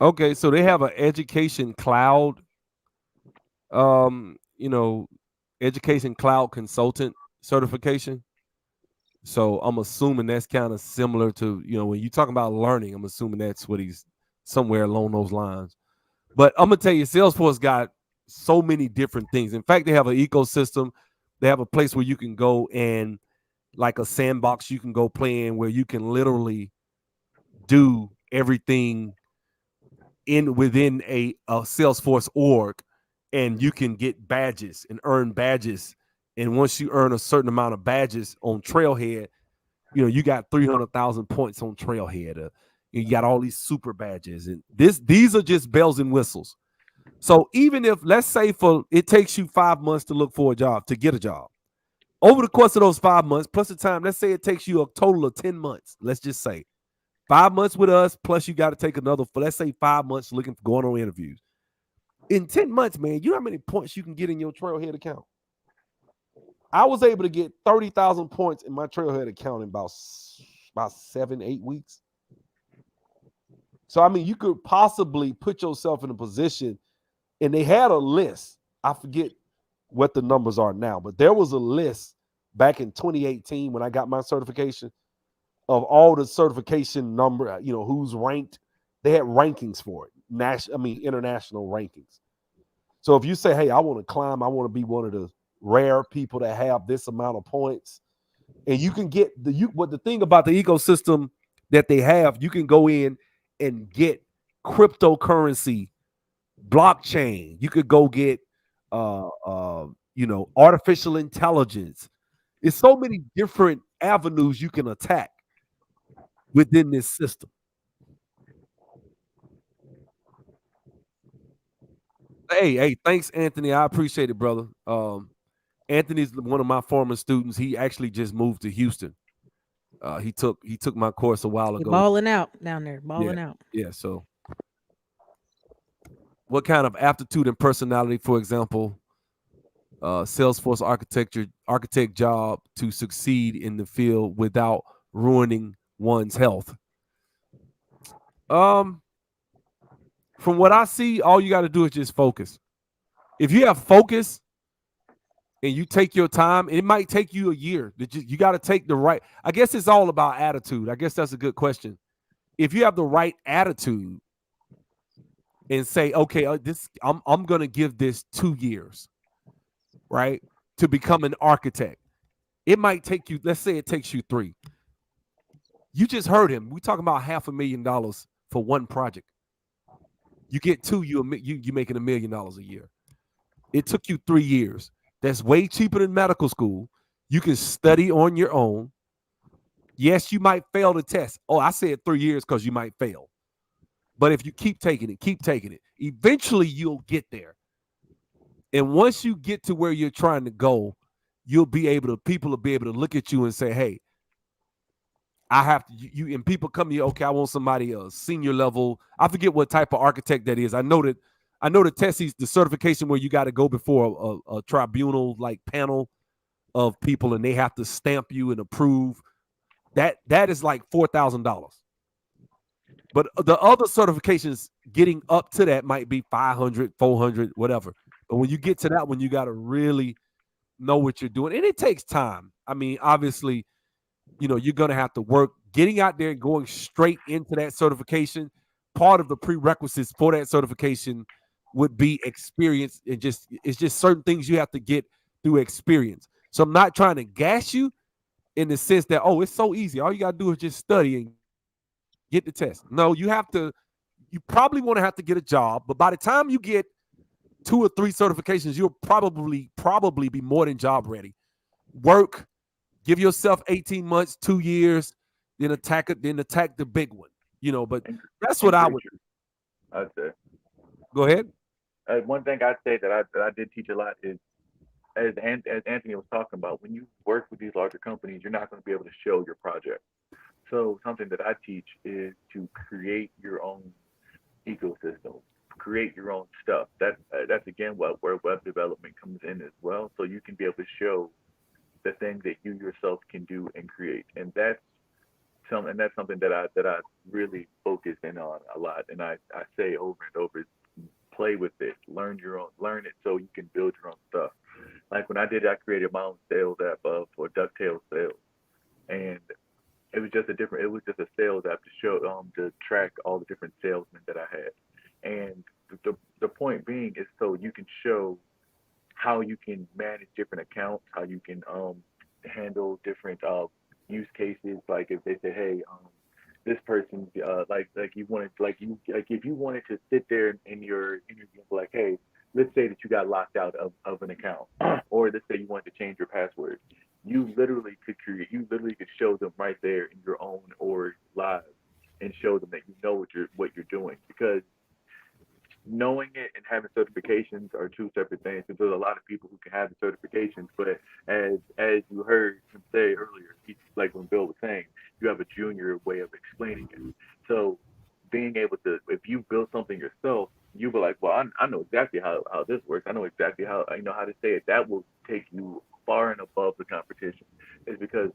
Okay, so they have an education cloud, you know, education cloud consultant certification. So I'm assuming that's kind of similar to, when you talk about learning, I'm assuming that's what he's somewhere along those lines. But I'm gonna tell you, Salesforce got so many different things. In fact, they have an ecosystem. They have a place where you can go and like a sandbox you can go play in where you can literally do everything within a Salesforce org, and you can get badges and earn badges. And once you earn a certain amount of badges on Trailhead, you got 300,000 points on Trailhead. You got all these super badges, and these are just bells and whistles. So even if, let's say, it takes you 5 months to look for a job, to get a job, over the course of those 5 months plus the time, let's say it takes you a total of 10 months. Let's just say 5 months with us, plus you got to take another, let's say 5 months looking for going on interviews. In 10 months, man, you know how many points you can get in your Trailhead account? I was able to get 30,000 points in my Trailhead account in about 7-8 weeks. So, I mean, you could possibly put yourself in a position, and they had a list. I forget what the numbers are now, but there was a list back in 2018 when I got my certification of all the certification number, who's ranked. They had rankings for it, international rankings. So if you say, hey, I want to climb, I want to be one of the rare people that have this amount of points, and you can get the thing about the ecosystem that they have, you can go in and get cryptocurrency, blockchain. You could go get artificial intelligence. It's so many different avenues you can attack within this system. Hey, thanks, Anthony. I appreciate it, brother. Anthony's one of my former students. He actually just moved to Houston. He took my course a while You're ago. balling out down there, Yeah, balling out. yeah. So, what kind of aptitude and personality, for example, Salesforce architect job to succeed in the field without ruining one's health? From what I see, all you got to do is just focus. If you have focus and you take your time, it might take you a year. You got to take the right. I guess it's all about attitude. I guess that's a good question. If you have the right attitude and say, okay, I'm going to give this 2 years, right, to become an architect. It might take you, let's say it takes you 3. You just heard him. We talking about $500,000 for one project. You get 2, you making $1 million a year. It took you 3 years. That's way cheaper than medical school. You can study on your own. Yes, you might fail the test. Oh, I said 3 years because you might fail. But if you keep taking it, eventually you'll get there. And once you get to where you're trying to go, people will be able to look at you and say, hey, I have to, and people come to you, okay, I want somebody senior level. I forget what type of architect that is. I know the TESI's, the certification where you got to go before a tribunal like panel of people and they have to stamp you and approve. That is like $4,000. But the other certifications getting up to that might be 500, 400, whatever. But when you get to that one, you got to really know what you're doing. And it takes time. I mean, obviously, you're going to have to work. Getting out there and going straight into that certification, part of the prerequisites for that certification would be experience. And it's just certain things you have to get through experience. So I'm not trying to gas you in the sense that, oh, it's so easy. All you got to do is just study and get the test. No, you probably want to have to get a job. But by the time you get 2 or 3 certifications, you'll probably be more than job ready. Work, give yourself 18 months, 2 years, then attack the big one. But that's what I would do. I'd say. Go ahead. One thing I'd say that I did teach a lot is as Anthony was talking about, when you work with these larger companies, you're not going to be able to show your project. So something that I teach is to create your own ecosystem, create your own stuff. That's again where web development comes in as well. So you can be able to show the things that you yourself can do and create, and that's something that I really focus in on a lot. And I say over and over, play with it, learn it so you can build your own stuff. Like when I created my own sales app for Ducktail sales, and it was just a sales app to show to track all the different salesmen that I had, and the point being is so you can show how you can manage different accounts, how you can handle different use cases. Like if they say, hey, this person like you wanted like if you wanted to sit there in your interview and be like, hey, let's say that you got locked out of an account, or let's say you wanted to change your password. You literally could show them right there in your own org live and show them that you know what you're doing, because knowing it and having certifications are two separate things. Because there's a lot of people who can have the certifications, but as you heard him say earlier, like when Bill was saying, you have a junior way of explaining it. So being able to, if you build something yourself, you be like, well, I know exactly how this works. I know exactly how I know how to say it. That will take you far and above the competition. Is because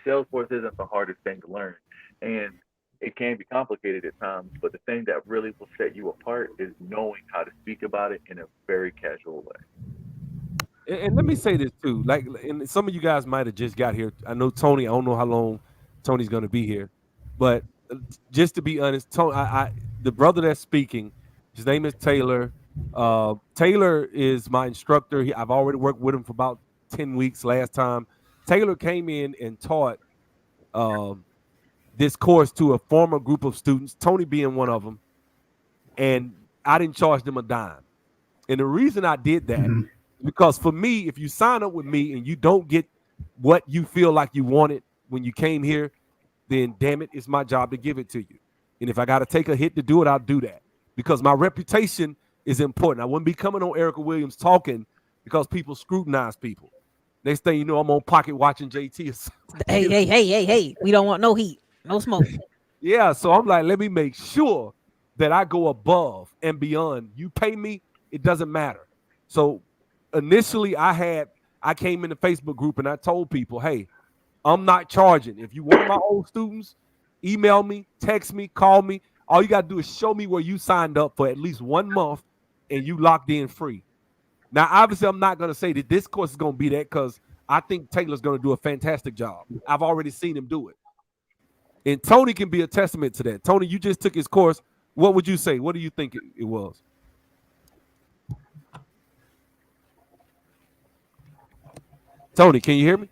Salesforce isn't the hardest thing to learn, and it can be complicated at times. But the thing that really will set you apart is knowing how to speak about it in a very casual way. And let me say this too, like, and some of you guys might have just got here. I know Tony. I don't know how long Tony's going to be here, but just to be honest, Tony, the brother that's speaking, his name is Taylor. Taylor is my instructor. I've already worked with him for about 10 weeks. Last time, Taylor came in and taught um, this course to a former group of students, Tony being one of them, and I didn't charge them a dime. And the reason I did that, Mm-hmm. because for me, if you sign up with me and you don't get what you feel like you wanted when you came here, then damn it, it's my job to give it to you. And if I got to take a hit to do it, I'll do that, because my reputation is important. I wouldn't be coming on Ericka Williams talking because people scrutinize people. Next thing you know, I'm on pocket watching JT. Hey, hey, hey, hey, hey. We don't want no heat, no smoke. Yeah, so I'm like, let me make sure that I go above and beyond. You pay me, it doesn't matter. So initially I came in the Facebook group and I told people, hey, I'm not charging. If you one of my old students, email me, text me, call me. All you got to do is show me where you signed up for at least 1 month and you locked in free. Now, obviously, I'm not going to say that this course is going to be that, because I think Taylor's going to do a fantastic job. I've already seen him do it. And Tony can be a testament to that. Tony, you just took his course. What would you say? What do you think it was? Tony, can you hear me?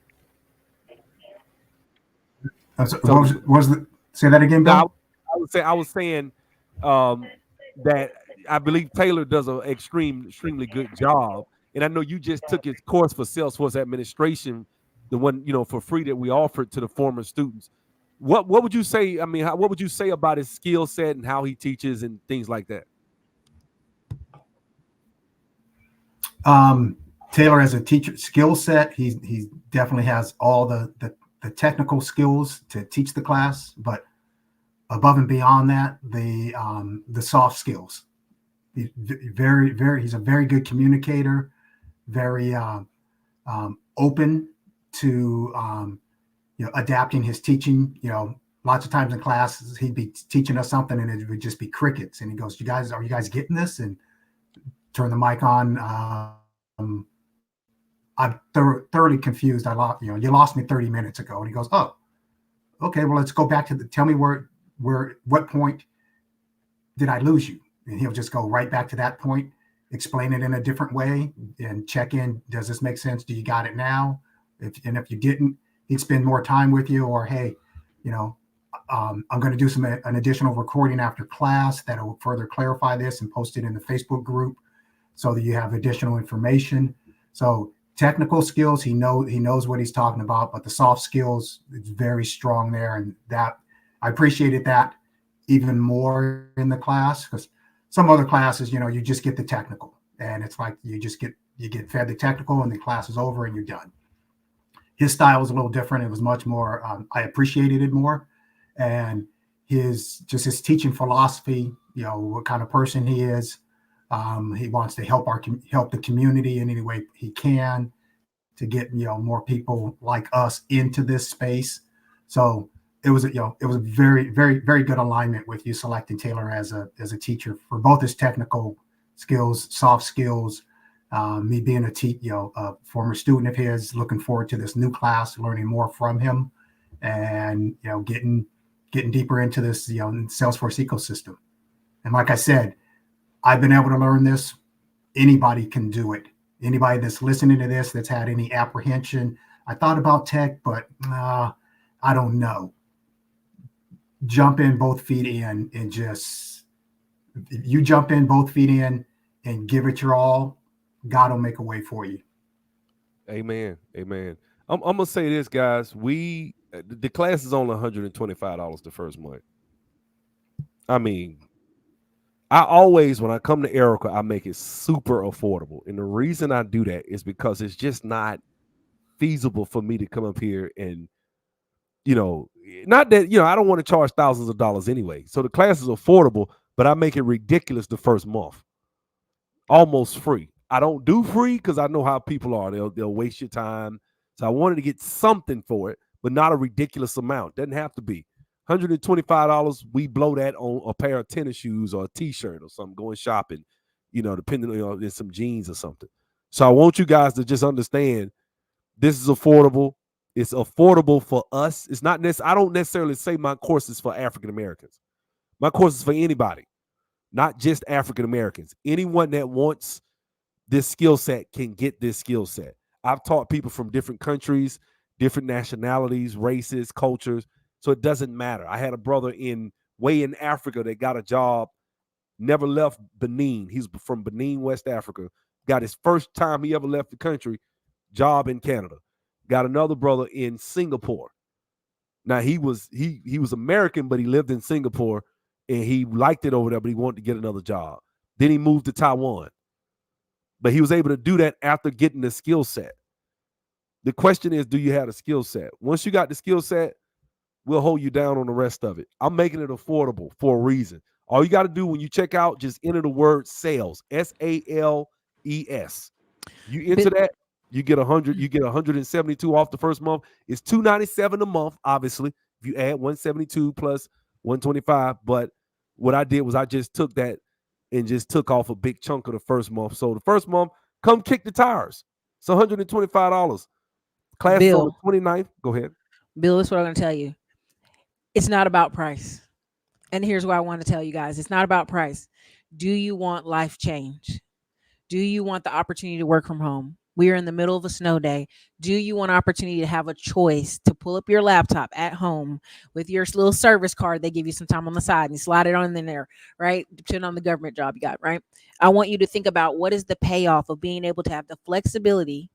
So Tony. what was the? Say that again, No, Bill. I was saying that I believe Taylor does an extremely good job. And I know you just took his course for Salesforce administration, the one, for free that we offered to the former students. What would you say? I mean, what would you say about his skill set and how he teaches and things like that? Taylor has a teacher skill set. He definitely has all the technical skills to teach the class, but above and beyond that, the soft skills. He's he's a very good communicator, very open to adapting his teaching. Lots of times in classes he'd be teaching us something and it would just be crickets, and he goes, are you guys getting this? And turn the mic on. I'm thoroughly confused. You lost me 30 minutes ago. And he goes, oh, okay, well, let's go back to tell me what point did I lose you? And he'll just go right back to that point, explain it in a different way, and check in. Does this make sense? Do you got it now? If you didn't, he'd spend more time with you, or, hey, I'm going to do an additional recording after class that will further clarify this and post it in the Facebook group so that you have additional information. So technical skills, he knows what he's talking about, but the soft skills, it's very strong there. And that I appreciated that even more in the class, because some other classes, you just get the technical and it's like you get fed the technical, and the class is over, and you're done. His style was a little different. It was much more. I appreciated it more, and his teaching philosophy. What kind of person he is. He wants to help the community in any way he can to get more people like us into this space. So it was a very very good alignment with you selecting Taylor as a teacher for both his technical skills, soft skills. Me being a former student of his, looking forward to this new class, learning more from him, and getting deeper into this Salesforce ecosystem. And like I said, I've been able to learn this. Anybody can do it. Anybody that's listening to this that's had any apprehension, I thought about tech, but I don't know. Jump in both feet in and just, if you jump in both feet in and give it your all, God will make a way for you. Amen. Amen. I'm gonna say this, guys. The class is only $125 the first month. I mean, I always, when I come to Ericka, I make it super affordable. And the reason I do that is because it's just not feasible for me to come up here and, not that, I don't want to charge thousands of dollars anyway. So the class is affordable, but I make it ridiculous the first month. Almost free. I don't do free because I know how people are. They'll waste your time. So I wanted to get something for it, but not a ridiculous amount. Doesn't have to be. $125, we blow that on a pair of tennis shoes or a t-shirt or something, going shopping, depending on some jeans or something. So I want you guys to just understand this is affordable. It's affordable for us. It's not necessarily, I don't necessarily say my course is for African Americans. My course is for anybody, not just African Americans. Anyone that wants this skill set can get this skill set. I've taught people from different countries, different nationalities, races, cultures. So it doesn't matter. I had a brother way in Africa that got a job, never left Benin. He's from Benin, West Africa. Got his first time he ever left the country, job in Canada. Got another brother in Singapore. Now he was American, but he lived in Singapore and he liked it over there, but he wanted to get another job. Then he moved to Taiwan. But he was able to do that after getting the skill set. The question is, do you have the skill set? Once you got the skill set, we'll hold you down on the rest of it. I'm making it affordable for a reason. All you got to do when you check out, just enter the word sales, SALES. You enter that, you get 100, you get 172 off the first month. It's $297 a month, obviously, if you add 172 plus 125. But what I did was I just took that and just took off a big chunk of the first month. So the first month, come kick the tires. It's $125. Class Bill, on the 29th. Go ahead. Bill, this is what I'm going to tell you. It's not about price. And here's what I want to tell you guys. It's not about price. Do you want life change? Do you want the opportunity to work from home? We are in the middle of a snow day. Do you want opportunity to have a choice to pull up your laptop at home with your little service card? They give you some time on the side and you slide it on in there, right? Depending on the government job you got, right? I want you to think about what is the payoff of being able to have the flexibility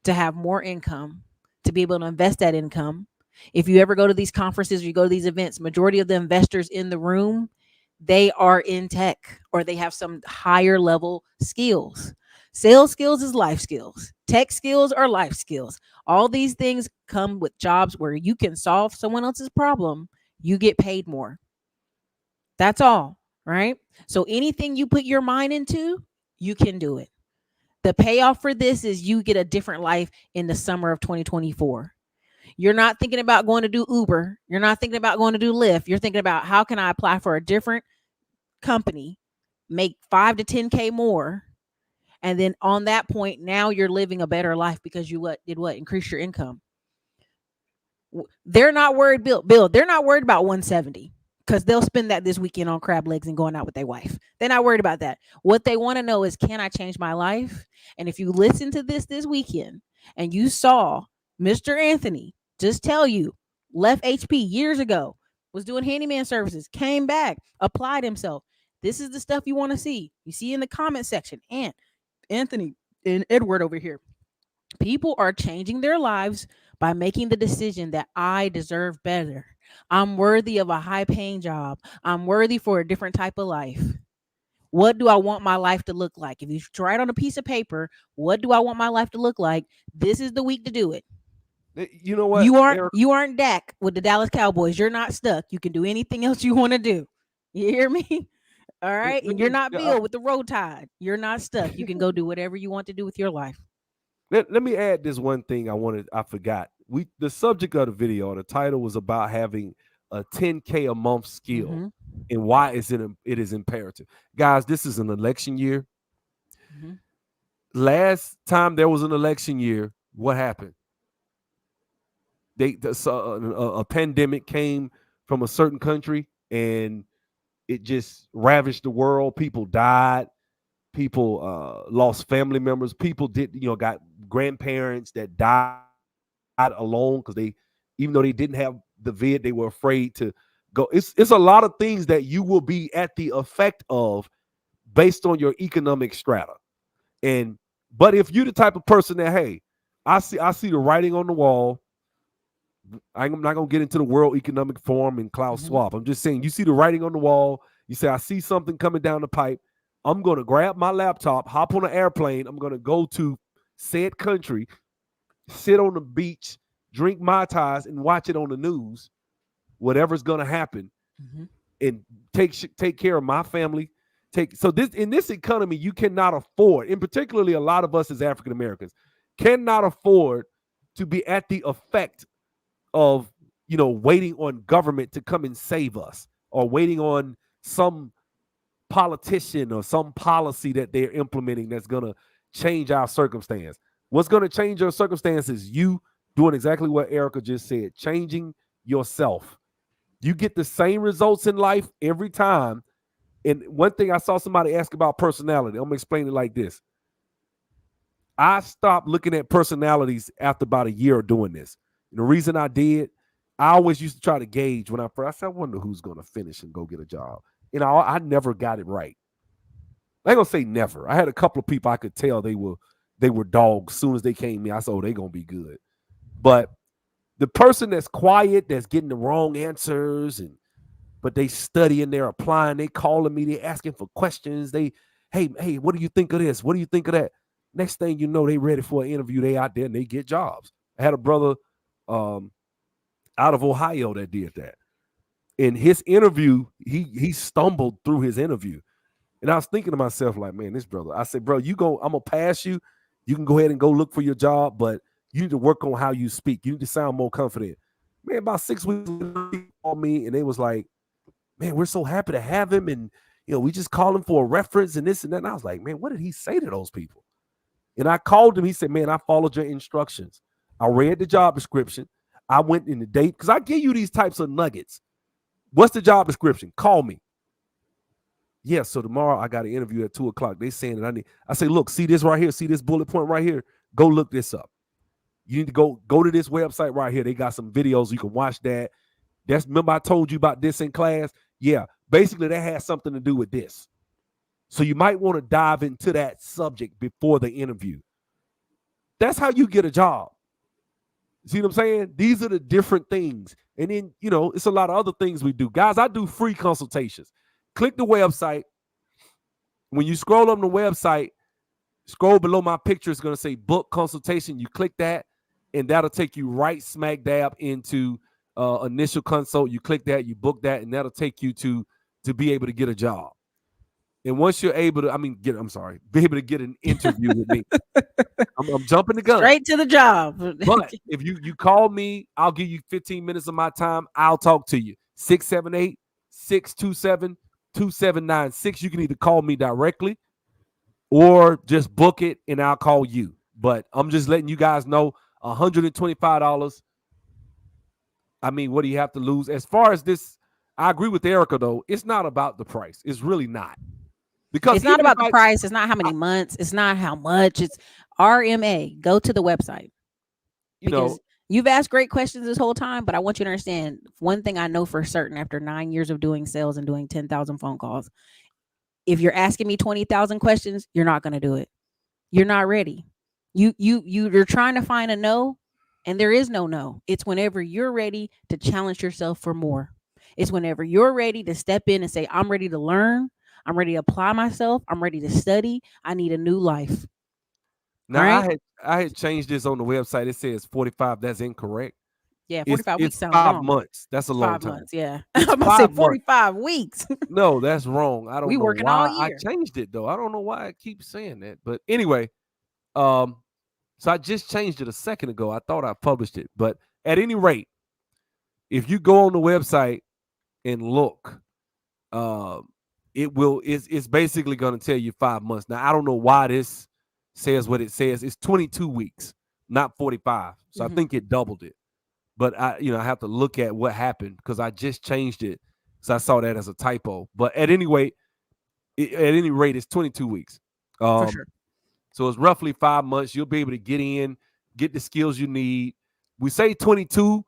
to have more income, to be able to invest that income. If you ever go to these conferences or you go to these events, majority of the investors in the room, they are in tech or they have some higher level skills. Sales skills is life skills. Tech skills are life skills. All these things come with jobs where you can solve someone else's problem. You get paid more. That's all, right? So anything you put your mind into, you can do it. The payoff for this is you get a different life in the summer of 2024. You're not thinking about going to do Uber. You're not thinking about going to do Lyft. You're thinking about how can I apply for a different company, make 5 to 10K more. And then on that point, now you're living a better life because you did what? Increase your income. They're not worried, Bill, they're not worried about 170 because they'll spend that this weekend on crab legs and going out with their wife. They're not worried about that. What they want to know is, can I change my life? And if you listen to this weekend and you saw Mr. Anthony just tell you, left HP years ago, was doing handyman services, came back, applied himself. This is the stuff you want to see. You see in the comment section. And Anthony and Edward over here. People are changing their lives by making the decision that I deserve better. I'm worthy of a high paying job. I'm worthy for a different type of life. What do I want my life to look like? If you write on a piece of paper, what do I want my life to look like? This is the week to do it. You know what, You aren't Eric? you aren't Dak with the Dallas Cowboys. You're not stuck. You can do anything else you want to do. You hear me? All right. Let And you're me not Bill with the road tide. You're not stuck. You can go do whatever you want to do with your life. let me add this one thing I forgot. The subject of the video, the title was about having a 10K a month skill Mm-hmm. and why it is imperative. Guys, this is an election year. Mm-hmm. Last time there was an election year, what happened? A pandemic came from a certain country and it just ravaged the world. People died. People lost family members. People got grandparents that died alone because even though they didn't have the vid, they were afraid to go. It's a lot of things that you will be at the effect of based on your economic strata. And but if you're the type of person that, hey, I see the writing on the wall. I'm not gonna get into the World Economic Forum and Klaus Mm-hmm. Schwab. I'm just saying, you see the writing on the wall. You say, I see something coming down the pipe. I'm gonna grab my laptop, hop on an airplane. I'm gonna go to said country, sit on the beach, drink mai tais, and watch it on the news. Whatever's gonna happen, Mm-hmm. and take care of my family. This in this economy, you cannot afford, and particularly a lot of us as African Americans, cannot afford to be at the effect of waiting on government to come and save us, or waiting on some politician or some policy that they're implementing that's going to change our circumstance. What's going to change your circumstance is you doing exactly what Ericka just said, changing yourself. You get the same results in life every time. And one thing, I saw somebody ask about personality. I'm going to explain it like this. I stopped looking at personalities after about a year of doing this. And the reason I did, I always used to try to gauge when I first. I said, I wonder who's going to finish and go get a job. I never got it right. I ain't gonna say never. I had a couple of people I could tell they were dogs. As soon as they came in, I said, oh, they gonna be good. But the person that's quiet, that's getting the wrong answers, but they studying, they're applying, they calling me, they asking for questions. Hey, what do you think of this? What do you think of that? Next thing you know, they ready for an interview. They out there and they get jobs. I had a brother out of Ohio that did that. In his interview, he stumbled through his interview. And I was thinking to myself, like, man, this brother. I said, bro, I'm gonna pass you. You can go ahead and go look for your job, but you need to work on how you speak. You need to sound more confident. Man, about 6 weeks they called me and they was like, man, we're so happy to have him. And we just call him for a reference and this and that. And I was like, man, what did he say to those people? And I called him. He said, man, I followed your instructions. I read the job description. I went in the date because I give you these types of nuggets. What's the job description? Call me. Yeah, so tomorrow I got an interview at 2:00. They saying that I say, look, see this right here, see this bullet point right here. Go look this up. You need to go to this website right here. They got some videos. You can watch that. Remember I told you about this in class? Yeah, basically that has something to do with this. So you might want to dive into that subject before the interview. That's how you get a job. See what I'm saying? These are the different things. And then, it's a lot of other things we do. Guys, I do free consultations. Click the website. When you scroll on the website, scroll below my picture. It's going to say book consultation. You click that, and that'll take you right smack dab into initial consult. You click that, you book that, and that'll take you to be able to get a job. And once you're able to, be able to get an interview with me. I'm jumping the gun. Straight to the job. But if you call me, I'll give you 15 minutes of my time. I'll talk to you. 678-627-2796. You can either call me directly or just book it and I'll call you. But I'm just letting you guys know, $125. I mean, what do you have to lose? As far as this, I agree with Ericka, though. It's not about the price. It's really not. Because it's not about the price. It's not how many months. It's not how much. It's RMA. Go to the website. Because you've asked great questions this whole time, but I want you to understand one thing I know for certain after 9 years of doing sales and doing 10,000 phone calls. If you're asking me 20,000 questions, you're not going to do it. You're not ready. You're trying to find a no, and there is no no. It's whenever you're ready to challenge yourself for more. It's whenever you're ready to step in and say, I'm ready to learn. I'm ready to apply myself. I'm ready to study. I need a new life. All Now right. I had changed this on the website. It says 45. That's incorrect. Yeah, 45 It's weeks sounds 5 months. long. That's a It's long 5 months. time. Yeah. It's I'm about to say 5 months. 45 weeks. No, that's wrong. I don't We know working all why I year. changed it though. I don't know why I keep saying that. But anyway, um, so I just changed it a second ago. I thought I published it, but at any rate, if you go on the website and look, um, it's basically going to tell you 5 months. Now I don't know why this says what it says. It's 22 weeks, not 45. So I Hmm. think it doubled it. But I have to look at what happened because I just changed it. So I saw that as a typo. But at any rate, it's 22 weeks. For Um, sure. so it's roughly 5 months. You'll be able to get in, get the skills you need. We say 22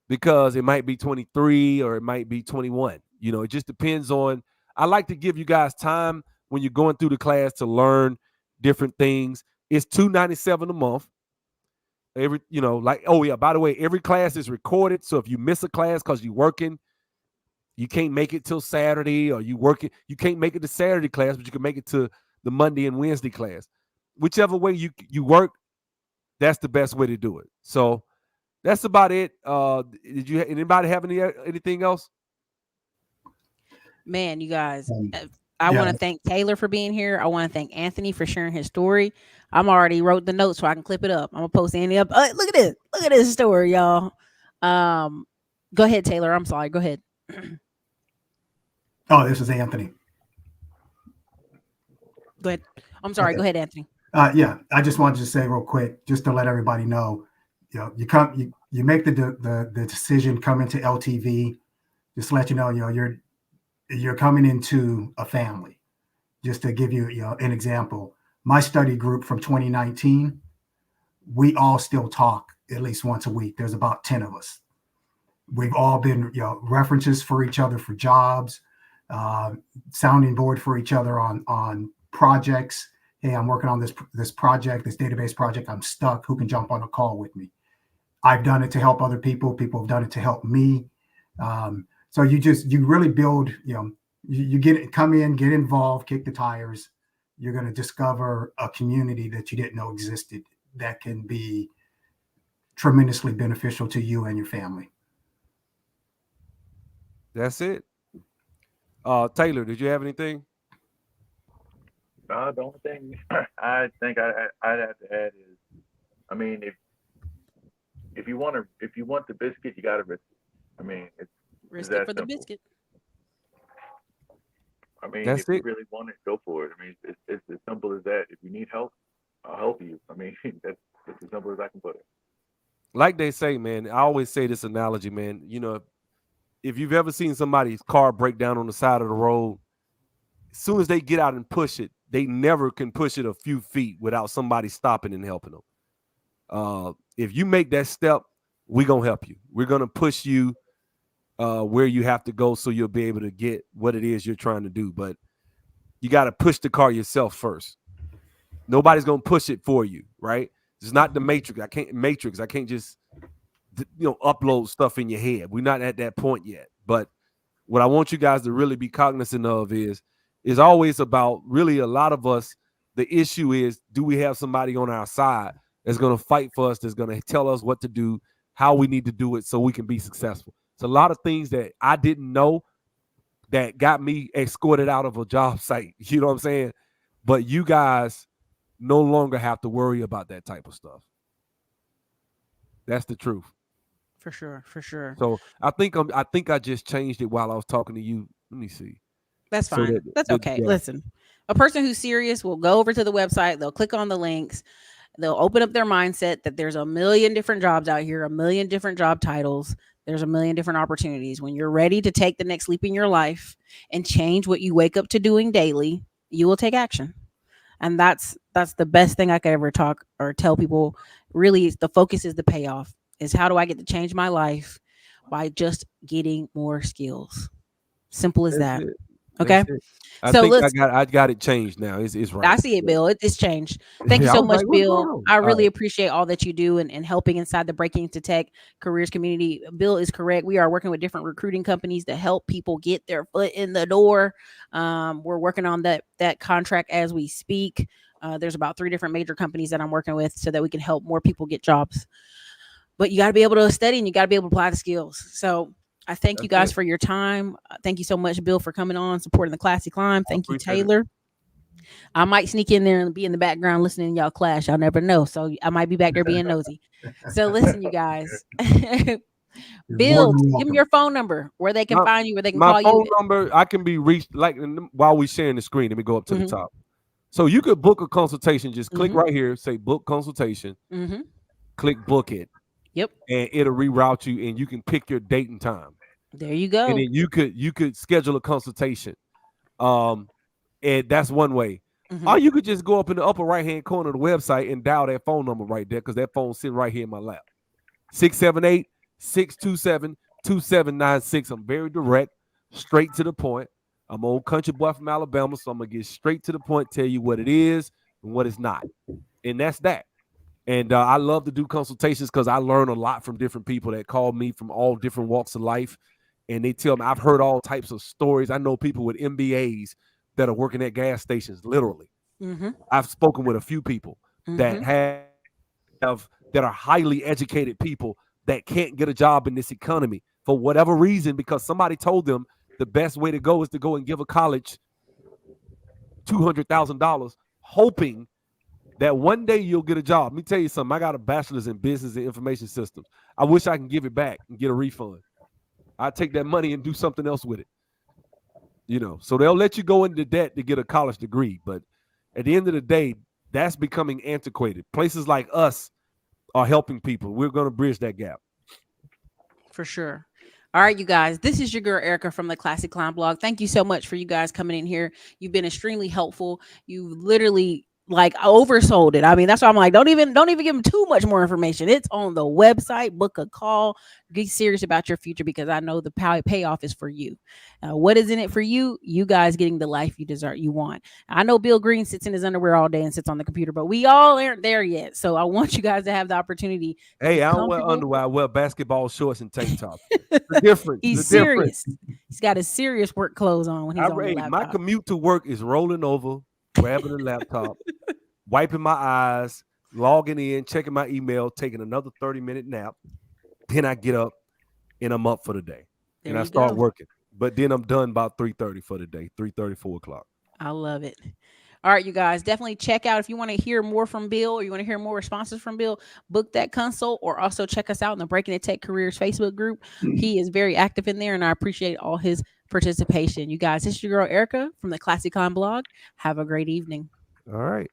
because it might be 23 or it might be 21. It just depends on. I like to give you guys time when you're going through the class to learn different things. It's $297 a month. Oh yeah, by the way, every class is recorded. So if you miss a class because you're working, you can't make it till Saturday, or you working, you can't make it to Saturday class, but you can make it to the Monday and Wednesday class. Whichever way you work, that's the best way to do it. So that's about it. Did anybody have anything else? Man, you guys, Um, I yeah, want to thank Taylor for being here. I want to thank Anthony for sharing his story. I'm already wrote the notes so I can clip it up. I'm gonna post Andy up. Look at this. Look at this story, y'all. Um, go ahead, Taylor. I'm sorry. Go ahead. oh, this is Anthony. Go ahead. I'm sorry. Go Okay. ahead, Anthony. Yeah, I just wanted to say real quick, just to let everybody know, you make the decision come into LTV. Just to let you know, you're coming into a family. Just to give you, an example, my study group from 2019, we all still talk at least once a week. There's about 10 of us. We've all been, references for each other for jobs, uh, sounding board for each other on projects. Hey, I'm working on this project, this database project. I'm stuck. Who can jump on a call with me? I've done it to help other people. People have done it to help me. So you really build. You get come in, get involved, kick the tires. You're going to discover a community that you didn't know existed that can be tremendously beneficial to you and your family. That's it. Taylor, did you have anything? The only thing I think I'd have to add is, I mean, if you want the biscuit, you got to risk it. I mean, it's Risk it that for the simple. biscuit. I mean, That's if you it. really want it, go for it. I mean, it's as simple as that. If you need help, I'll help you. I mean, that's as simple as I can put it. Like they say, man. I always say this analogy, man. If you've ever seen somebody's car break down on the side of the road, as soon as they get out and push it, they never can push it a few feet without somebody stopping and helping them. If you make that step, we're gonna help you. We're gonna push you where you have to go so you'll be able to get what it is you're trying to do. But you got to push the car yourself first. Nobody's gonna push it for you, right? It's not the Matrix. I can't just upload stuff in your head. We're not at that point yet. But what I want you guys to really be cognizant of is always about really a lot of us. The issue is, do we have somebody on our side that's going to fight for us, that's going to tell us what to do, how we need to do it so we can be successful. It's a lot of things that I didn't know that got me escorted out of a job site. You know what I'm saying? But you guys no longer have to worry about that type of stuff. That's the truth. For sure. For sure. So I think I just changed it while I was talking to you. Let me see. That's So fine. That's okay. yeah, Listen, a person who's serious will go over to the website. They'll click on the links. They'll open up their mindset that there's a million different jobs out here, a million different job titles. There's a million different opportunities. When you're ready to take the next leap in your life and change what you wake up to doing daily, you will take action. And that's the best thing I could ever talk or tell people. Really, the focus is the payoff. Is how do I get to change my life by just getting more skills? Simple as that's that. it. Okay. That's it. I So think let's I got it changed now. It's I right. see it, Yeah. Bill. It's changed. Thank you Yeah, I so was much, like, what's going Bill. on? I All really right. appreciate all that you do and helping inside the Breaking into Tech careers community. Bill is correct. We are working with different recruiting companies to help people get their foot in the door. We're working on that contract as we speak. There's about 3 different major companies that I'm working with so that we can help more people get jobs. But you got to be able to study and you got to be able to apply the skills. So I thank you That's guys it. for your time. Thank you so much, Bill, for coming on, supporting the Classy Climb. I Thank you, appreciate it. Taylor. I might sneak in there and be in the background listening to y'all clash. Y'all never know. So I might be back there being nosy. So listen, you guys. You're more Bill, than give them welcome. your phone number where they can My find you, where they can my call you. phone number, I can be reached like while we sharing the screen. Let me go up to the Mm-hmm, top. So you could book a consultation. Just click mm-hmm, right here, say book consultation, mm-hmm. click book it, Yep. and it'll reroute you and you can pick your date and time. There you And go. then you could schedule a consultation. Um, and that's one way. Mm-hmm. Or you could just go up in the upper right hand corner of the website and dial that phone number right there because that phone's sitting right here in my lap. 678-627-2796. I'm very direct, straight to the point. I'm an old country boy from Alabama, so I'm gonna get straight to the point, tell you what it is and what it's not. And that's that. And I love to do consultations because I learn a lot from different people that call me from all different walks of life. And they tell me I've heard all types of stories. I know people with MBAs that are working at gas stations, literally. Mm-hmm. I've spoken with a few people Mm-hmm. that that are highly educated people that can't get a job in this economy for whatever reason because somebody told them the best way to go is to go and give a college $200,000, hoping that one day you'll get a job. Let me tell you something. I got a bachelor's in business and information systems. I wish I can give it back and get a refund. I take that money and do something else with it. So they'll let you go into debt to get a college degree, but at the end of the day, that's becoming antiquated. Places like us are helping people. We're going to bridge that gap. For sure. All right, you guys. This is your girl Erica from the Classic Clown blog. Thank you so much for you guys coming in here. You've been extremely helpful. You literally like oversold it. I mean, that's why I'm like, don't even give them too much more information. It's on the website. Book a call. Be serious about your future because I know the payoff is for you. What is in it for you? You guys getting the life you deserve, you want. I know Bill Green sits in his underwear all day and sits on the computer, but we all aren't there yet. So I want you guys to have the opportunity to be Hey, I don't wear comfortable. underwear. I wear basketball shorts and tank tops. The difference. He's The difference. serious. He's got his serious work clothes on when he's on the My laptop. commute to work is rolling over, grabbing the laptop, wiping my eyes, logging in, checking my email, taking another 30-minute nap. Then I get up and I'm up for the day. There And I you start go. working. But then I'm done about 3:30 for the day, 3:30, 4 o'clock. I love it. All right, you guys, definitely check out if you want to hear more from Bill or you want to hear more responses from Bill, book that consult or also check us out in the Breaking the Tech Careers Facebook group. He is very active in there and I appreciate all his participation. You guys, this is your girl Erica from the Classic Con blog. Have a great evening. All right.